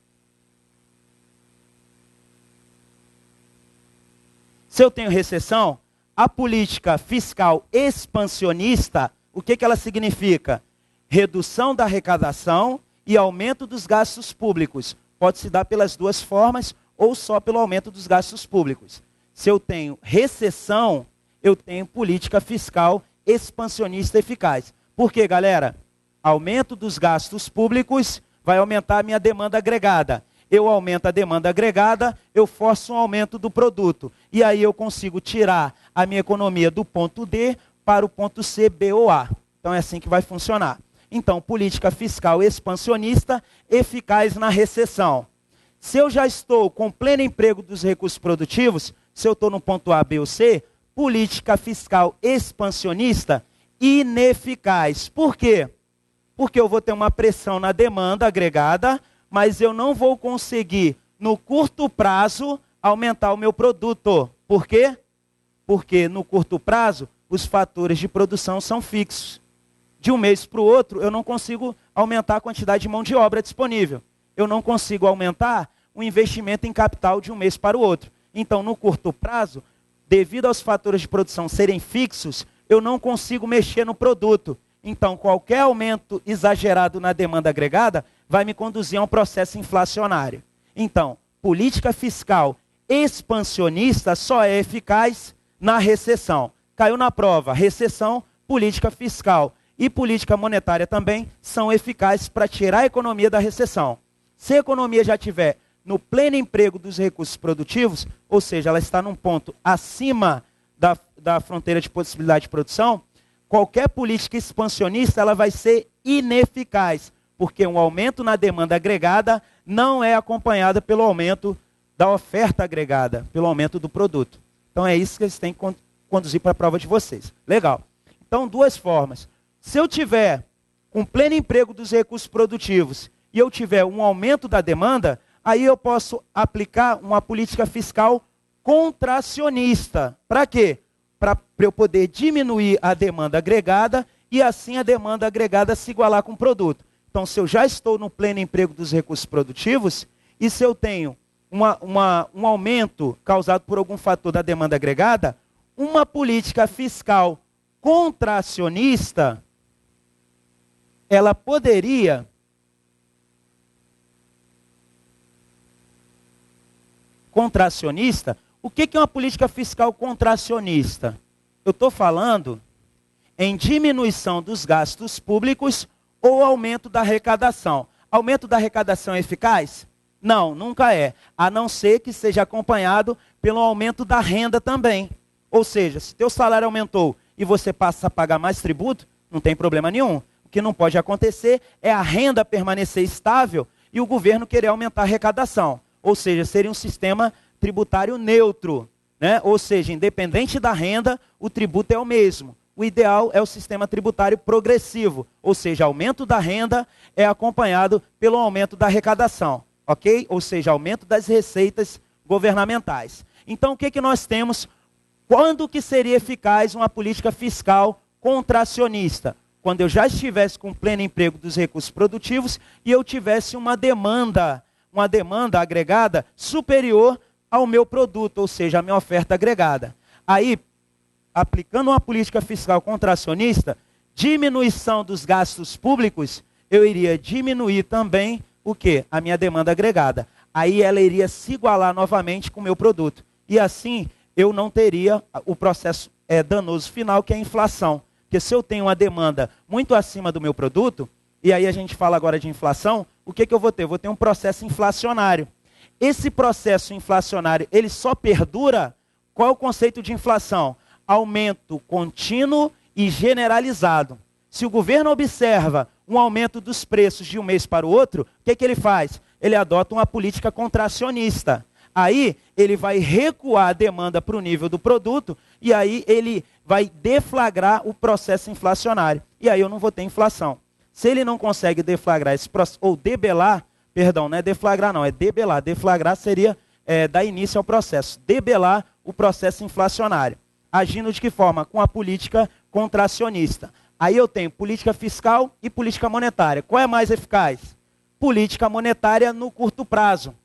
Se eu tenho recessão, a política fiscal expansionista, o que ela significa? Redução da arrecadação e aumento dos gastos públicos. Pode se dar pelas duas formas ou só pelo aumento dos gastos públicos. Se eu tenho recessão, eu tenho política fiscal expansionista eficaz. Por quê, galera? Aumento dos gastos públicos vai aumentar a minha demanda agregada. Eu aumento a demanda agregada, eu forço um aumento do produto. E aí eu consigo tirar a minha economia do ponto D para o ponto C, B ou A. Então é assim que vai funcionar. Então, política fiscal expansionista eficaz na recessão. Se eu já estou com pleno emprego dos recursos produtivos, se eu estou no ponto A, B ou C, política fiscal expansionista ineficaz. Por quê? Porque eu vou ter uma pressão na demanda agregada, mas eu não vou conseguir, no curto prazo, aumentar o meu produto. Por quê? Porque no curto prazo, os fatores de produção são fixos. De um mês para o outro, eu não consigo aumentar a quantidade de mão de obra disponível. Eu não consigo aumentar o investimento em capital de um mês para o outro. Então, no curto prazo, devido aos fatores de produção serem fixos, eu não consigo mexer no produto. Então, qualquer aumento exagerado na demanda agregada vai me conduzir a um processo inflacionário. Então, política fiscal expansionista só é eficaz na recessão. Caiu na prova, recessão, política fiscal e política monetária também são eficazes para tirar a economia da recessão. Se a economia já estiver no pleno emprego dos recursos produtivos, ou seja, ela está num ponto acima da fronteira de possibilidade de produção, qualquer política expansionista ela vai ser ineficaz, porque um aumento na demanda agregada não é acompanhada pelo aumento da oferta agregada, pelo aumento do produto. Então é isso que eles têm que conduzir para a prova de vocês. Legal. Então, duas formas. Se eu tiver um pleno emprego dos recursos produtivos e eu tiver um aumento da demanda, aí eu posso aplicar uma política fiscal contracionista. Para quê? Para eu poder diminuir a demanda agregada e assim a demanda agregada se igualar com o produto. Então, se eu já estou no pleno emprego dos recursos produtivos e se eu tenho um aumento causado por algum fator da demanda agregada, uma política fiscal contracionista, ela poderia contracionista, o que é uma política fiscal contracionista? Eu estou falando em diminuição dos gastos públicos ou aumento da arrecadação. Aumento da arrecadação é eficaz? Não, nunca é. A não ser que seja acompanhado pelo aumento da renda também. Ou seja, se teu salário aumentou e você passa a pagar mais tributo, não tem problema nenhum. O que não pode acontecer é a renda permanecer estável e o governo querer aumentar a arrecadação. Ou seja, seria um sistema tributário neutro, né? Ou seja, independente da renda, o tributo é o mesmo. O ideal é o sistema tributário progressivo, ou seja, aumento da renda é acompanhado pelo aumento da arrecadação, ok? Ou seja, aumento das receitas governamentais. Então, o que nós temos? Quando que seria eficaz uma política fiscal contracionista? Quando eu já estivesse com pleno emprego dos recursos produtivos e eu tivesse uma demanda agregada superior ao meu produto, ou seja, a minha oferta agregada. Aí, aplicando uma política fiscal contracionista, diminuição dos gastos públicos, eu iria diminuir também o quê? A minha demanda agregada. Aí ela iria se igualar novamente com o meu produto. E assim, eu não teria o processo danoso final, que é a inflação. Porque se eu tenho uma demanda muito acima do meu produto, e aí a gente fala agora de inflação, o que eu vou ter? Eu vou ter um processo inflacionário. Esse processo inflacionário, ele só perdura? Qual é o conceito de inflação? Aumento contínuo e generalizado. Se o governo observa um aumento dos preços de um mês para o outro, o que ele faz? Ele adota uma política contracionista. Aí ele vai recuar a demanda para o nível do produto e aí ele vai deflagrar o processo inflacionário. E aí eu não vou ter inflação. Se ele não consegue deflagrar esse processo, ou debelar, perdão, não é deflagrar não, é debelar. Deflagrar seria dar início ao processo. Debelar o processo inflacionário. Agindo de que forma? Com a política contracionista. Aí eu tenho política fiscal e política monetária. Qual é mais eficaz? Política monetária no curto prazo.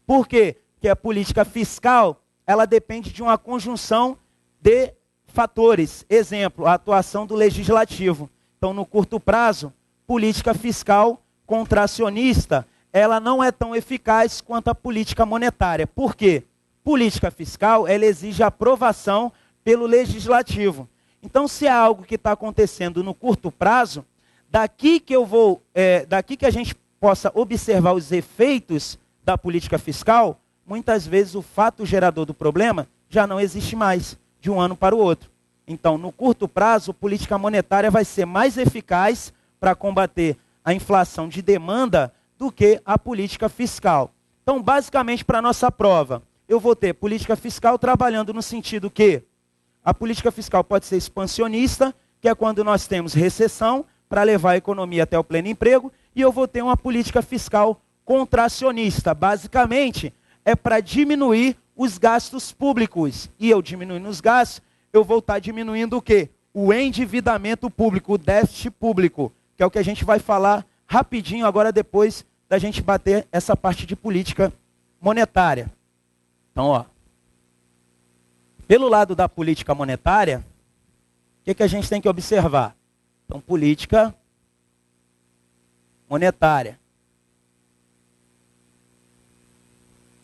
Por quê? Porque a política fiscal, ela depende de uma conjunção de fatores. Exemplo, a atuação do legislativo. Então, no curto prazo, política fiscal contracionista, ela não é tão eficaz quanto a política monetária. Por quê? Política fiscal, ela exige aprovação pelo legislativo. Então, se é algo que está acontecendo no curto prazo, daqui que a gente possa observar os efeitos da política fiscal, muitas vezes o fato gerador do problema já não existe mais, de um ano para o outro. Então, no curto prazo, a política monetária vai ser mais eficaz para combater a inflação de demanda do que a política fiscal. Então, basicamente, para a nossa prova, eu vou ter política fiscal trabalhando no sentido que a política fiscal pode ser expansionista, que é quando nós temos recessão, para levar a economia até o pleno emprego, e eu vou ter uma política fiscal contracionista. Basicamente, é para diminuir os gastos públicos. E eu diminuindo os gastos, eu vou estar diminuindo o quê? O endividamento público, o déficit público, que é o que a gente vai falar rapidinho agora depois da gente bater essa parte de política monetária. Então, ó, pelo lado da política monetária, o que a gente tem que observar? Então, política monetária.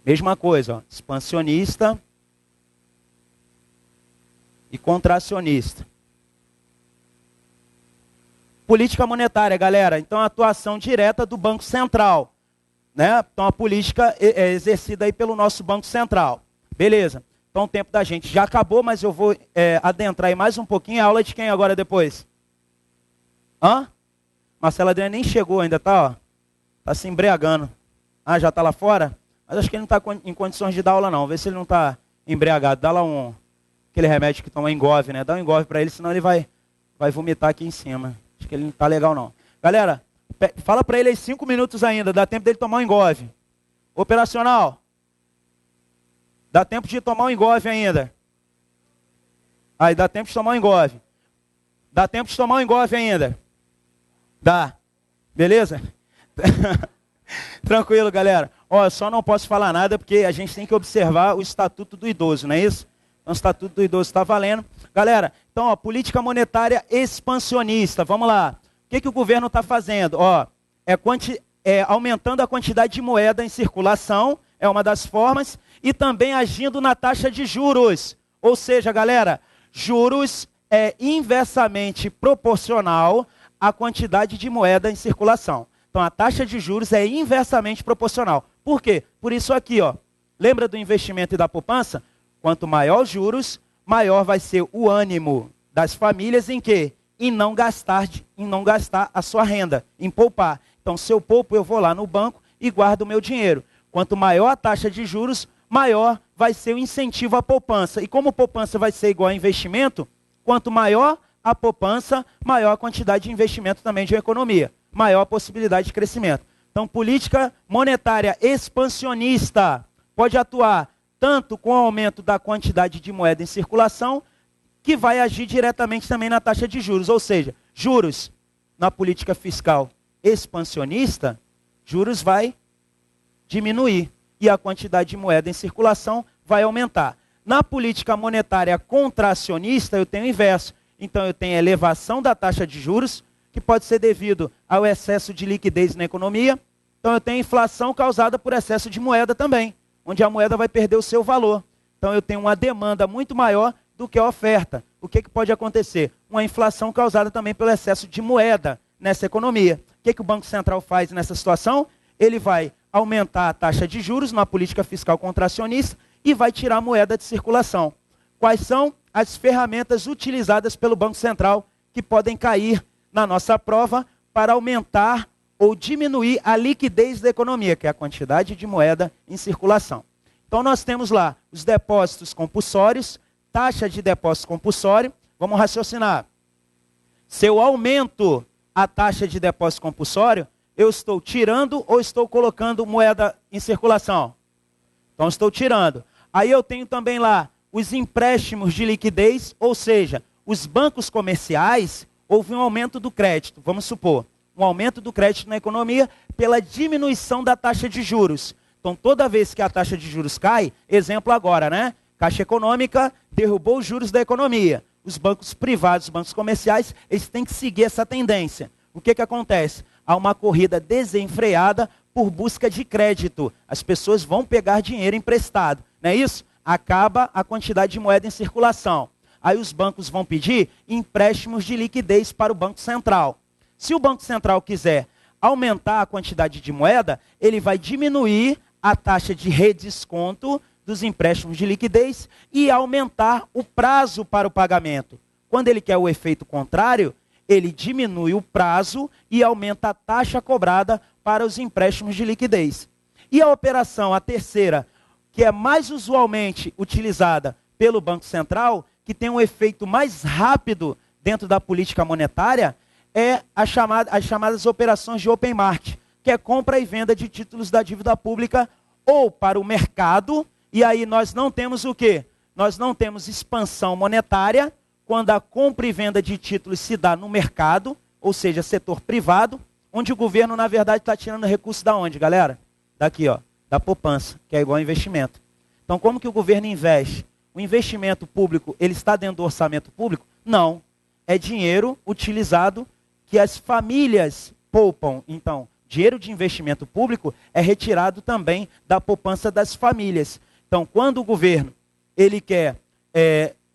Mesma coisa, ó, expansionista e contracionista. Política monetária, galera. Então, a atuação direta do Banco Central. né? Então a política é exercida aí pelo nosso Banco Central. Beleza. Então o tempo da gente já acabou, mas eu vou adentrar aí mais um pouquinho. A aula de quem agora depois? Hã? Marcelo Adriano nem chegou ainda, tá? Ó. Tá se embriagando. Ah, já tá lá fora? Mas acho que ele não está em condições de dar aula não. Vê se ele não está embriagado. Dá lá aquele remédio que toma Engove, né? Dá um Engove para ele, senão ele vai vomitar aqui em cima. Acho que ele não está legal não. Galera, fala para ele aí 5 minutos ainda. Dá tempo dele tomar um Engove. Operacional. Dá tempo de tomar um Engove ainda. Aí, dá tempo de tomar um Engove. Dá tempo de tomar um Engove ainda. Dá. Beleza? Tranquilo, galera. Ó, só não posso falar nada porque a gente tem que observar o Estatuto do Idoso, não é isso? Então, o Estatuto do Idoso está valendo. Galera, então, ó, política monetária expansionista. Vamos lá. O que o governo está fazendo? Ó, aumentando a quantidade de moeda em circulação, é uma das formas, e também agindo na taxa de juros. Ou seja, galera, juros é inversamente proporcional à quantidade de moeda em circulação. Então, a taxa de juros é inversamente proporcional. Por quê? Por isso aqui, ó. Lembra do investimento e da poupança? Quanto maior os juros, maior vai ser o ânimo das famílias em quê? Em não gastar a sua renda, em poupar. Então, se eu poupo, eu vou lá no banco e guardo o meu dinheiro. Quanto maior a taxa de juros, maior vai ser o incentivo à poupança. E como poupança vai ser igual a investimento, quanto maior a poupança, maior a quantidade de investimento também de economia. Maior a possibilidade de crescimento. Então, política monetária expansionista pode atuar tanto com o aumento da quantidade de moeda em circulação, que vai agir diretamente também na taxa de juros. Ou seja, juros na política fiscal expansionista, juros vai diminuir e a quantidade de moeda em circulação vai aumentar. Na política monetária contracionista, eu tenho o inverso. Então, eu tenho elevação da taxa de juros, que pode ser devido ao excesso de liquidez na economia. Então, eu tenho inflação causada por excesso de moeda também, onde a moeda vai perder o seu valor. Então, eu tenho uma demanda muito maior do que a oferta. O que pode acontecer? Uma inflação causada também pelo excesso de moeda nessa economia. O que o Banco Central faz nessa situação? Ele vai aumentar a taxa de juros na política fiscal contracionista e vai tirar a moeda de circulação. Quais são as ferramentas utilizadas pelo Banco Central que podem cair na nossa prova para aumentar ou diminuir a liquidez da economia, que é a quantidade de moeda em circulação? Então, nós temos lá os depósitos compulsórios, taxa de depósito compulsório. Vamos raciocinar. Se eu aumento a taxa de depósito compulsório, eu estou tirando ou estou colocando moeda em circulação? Então, estou tirando. Aí eu tenho também lá os empréstimos de liquidez, ou seja, os bancos comerciais, houve um aumento do crédito, vamos supor, um aumento do crédito na economia pela diminuição da taxa de juros. Então, toda vez que a taxa de juros cai, exemplo agora, né? Caixa Econômica derrubou os juros da economia. Os bancos privados, os bancos comerciais, eles têm que seguir essa tendência. O que acontece? Há uma corrida desenfreada por busca de crédito. As pessoas vão pegar dinheiro emprestado, não é isso? Acaba a quantidade de moeda em circulação. Aí os bancos vão pedir empréstimos de liquidez para o Banco Central. Se o Banco Central quiser aumentar a quantidade de moeda, ele vai diminuir a taxa de redesconto dos empréstimos de liquidez e aumentar o prazo para o pagamento. Quando ele quer o efeito contrário, ele diminui o prazo e aumenta a taxa cobrada para os empréstimos de liquidez. E a operação, a terceira, que é mais usualmente utilizada pelo Banco Central, que tem um efeito mais rápido dentro da política monetária, é as chamadas operações de open market, que é compra e venda de títulos da dívida pública ou para o mercado, e aí nós não temos o quê? Nós não temos expansão monetária, quando a compra e venda de títulos se dá no mercado, ou seja, setor privado, onde o governo, na verdade, está tirando recursos da onde, galera? Daqui, ó, da poupança, que é igual a investimento. Então, como que o governo investe? O investimento público, ele está dentro do orçamento público? Não. É dinheiro utilizado que as famílias poupam. Então, dinheiro de investimento público é retirado também da poupança das famílias. Então, quando o governo ele quer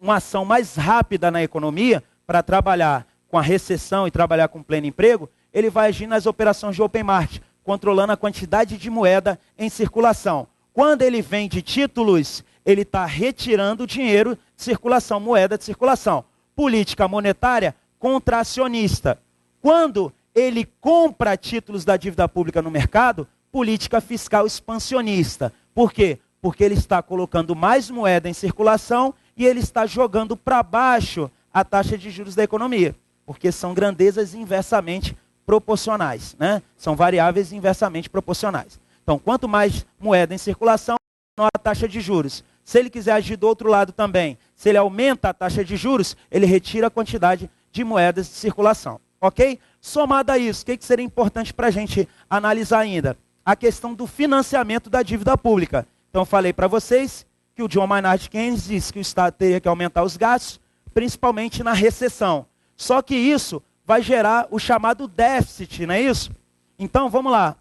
uma ação mais rápida na economia para trabalhar com a recessão e trabalhar com pleno emprego, ele vai agir nas operações de open market. controlando a quantidade de moeda em circulação. Quando ele vende títulos, ele está retirando dinheiro de circulação, moeda de circulação. Política monetária contracionista. Quando ele compra títulos da dívida pública no mercado, política fiscal expansionista. Por quê? Porque ele está colocando mais moeda em circulação e ele está jogando para baixo a taxa de juros da economia. Porque são grandezas inversamente proporcionais, né? São variáveis inversamente proporcionais. Então, quanto mais moeda em circulação, menor a taxa de juros. Se ele quiser agir do outro lado também, se ele aumenta a taxa de juros, ele retira a quantidade de moedas de circulação. Ok? Somado a isso, o que seria importante para a gente analisar ainda? A questão do financiamento da dívida pública. Então, eu falei para vocês que o John Maynard Keynes disse que o Estado teria que aumentar os gastos, principalmente na recessão. Só que isso vai gerar o chamado déficit, não é isso? Então, vamos lá.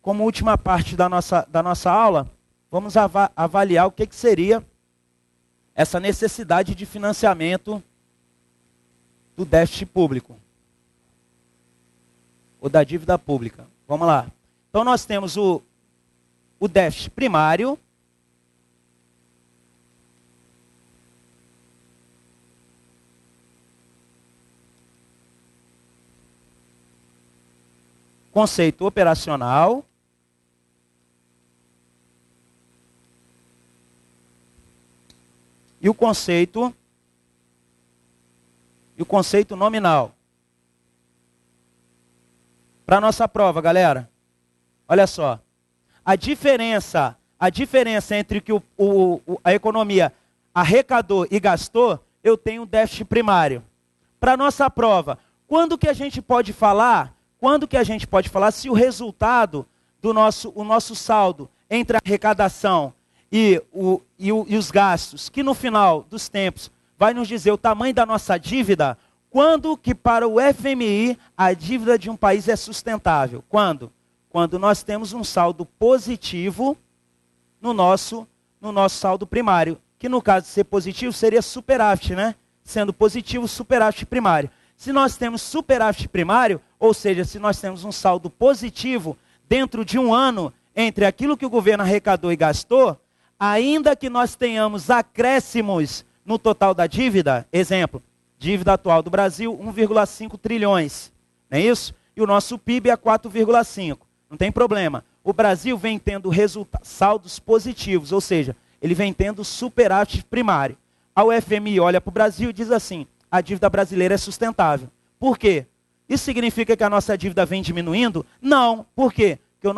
Como última parte da nossa aula, vamos avaliar o que seria essa necessidade de financiamento do déficit público, ou da dívida pública. Vamos lá. Então, nós temos o déficit primário, conceito operacional, e o conceito nominal. Para a nossa prova, galera, olha só. A diferença entre o que a economia arrecadou e gastou, eu tenho déficit primário. Para a nossa prova, quando que a gente pode falar se o resultado do nosso saldo entre a arrecadação e os gastos, que no final dos tempos vai nos dizer o tamanho da nossa dívida, quando que para o FMI a dívida de um país é sustentável? Quando? Quando nós temos um saldo positivo no nosso saldo primário, que no caso de ser positivo seria superávit, né? Sendo positivo, superávit primário. Se nós temos superávit primário, ou seja, se nós temos um saldo positivo dentro de um ano entre aquilo que o governo arrecadou e gastou, ainda que nós tenhamos acréscimos no total da dívida, exemplo, dívida atual do Brasil, 1,5 trilhões, não é isso? E o nosso PIB é 4,5, não tem problema. O Brasil vem tendo saldos positivos, ou seja, ele vem tendo superávit primário. A UFMI olha para o Brasil e diz assim, a dívida brasileira é sustentável. Por quê? Isso significa que a nossa dívida vem diminuindo? Não. Por quê? Porque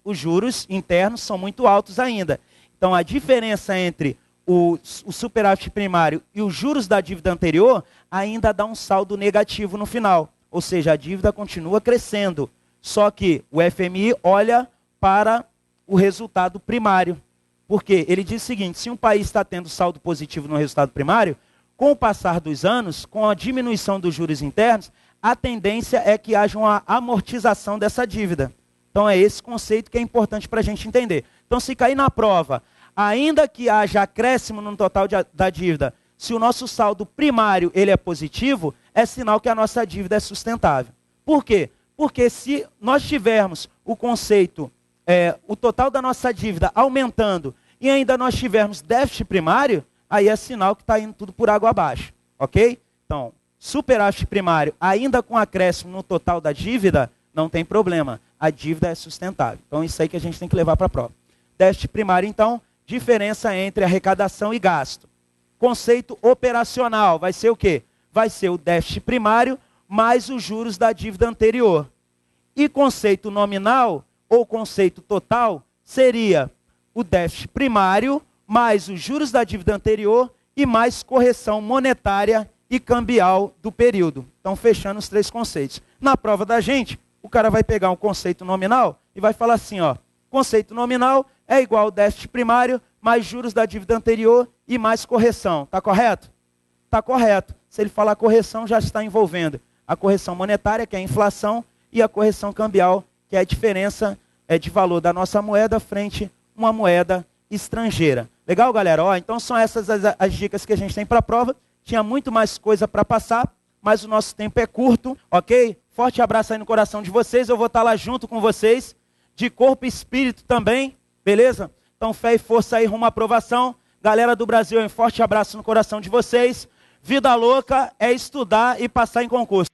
os juros internos são muito altos ainda. Então, a diferença entre o superávit primário e os juros da dívida anterior ainda dá um saldo negativo no final. Ou seja, a dívida continua crescendo. Só que o FMI olha para o resultado primário. Por quê? Ele diz o seguinte, se um país está tendo saldo positivo no resultado primário, com o passar dos anos, com a diminuição dos juros internos, a tendência é que haja uma amortização dessa dívida. Então é esse conceito que é importante para a gente entender. Então se cair na prova, ainda que haja acréscimo no total da dívida, se o nosso saldo primário ele é positivo, é sinal que a nossa dívida é sustentável. Por quê? Porque se nós tivermos o conceito, o total da nossa dívida aumentando e ainda nós tivermos déficit primário, aí é sinal que está indo tudo por água abaixo, ok? Então, superávit primário, ainda com acréscimo no total da dívida, não tem problema, a dívida é sustentável. Então, isso aí que a gente tem que levar para a prova. Déficit primário, então, diferença entre arrecadação e gasto. Conceito operacional, vai ser o quê? Vai ser o déficit primário mais os juros da dívida anterior. E conceito nominal, ou conceito total, seria o déficit primário mais os juros da dívida anterior e mais correção monetária e cambial do período. Então, fechando os três conceitos. Na prova da gente, o cara vai pegar um conceito nominal e vai falar assim, ó, conceito nominal é igual ao déficit primário mais juros da dívida anterior e mais correção. Está correto? Está correto. Se ele falar correção, já está envolvendo a correção monetária, que é a inflação, e a correção cambial, que é a diferença de valor da nossa moeda frente a uma moeda estrangeira. Legal, galera? Ó, então são essas as dicas que a gente tem para a prova. Tinha muito mais coisa para passar, mas o nosso tempo é curto, ok? Forte abraço aí no coração de vocês. Eu vou estar lá junto com vocês, de corpo e espírito também, beleza? Então, fé e força aí rumo à aprovação. Galera do Brasil, um forte abraço no coração de vocês. Vida louca é estudar e passar em concurso.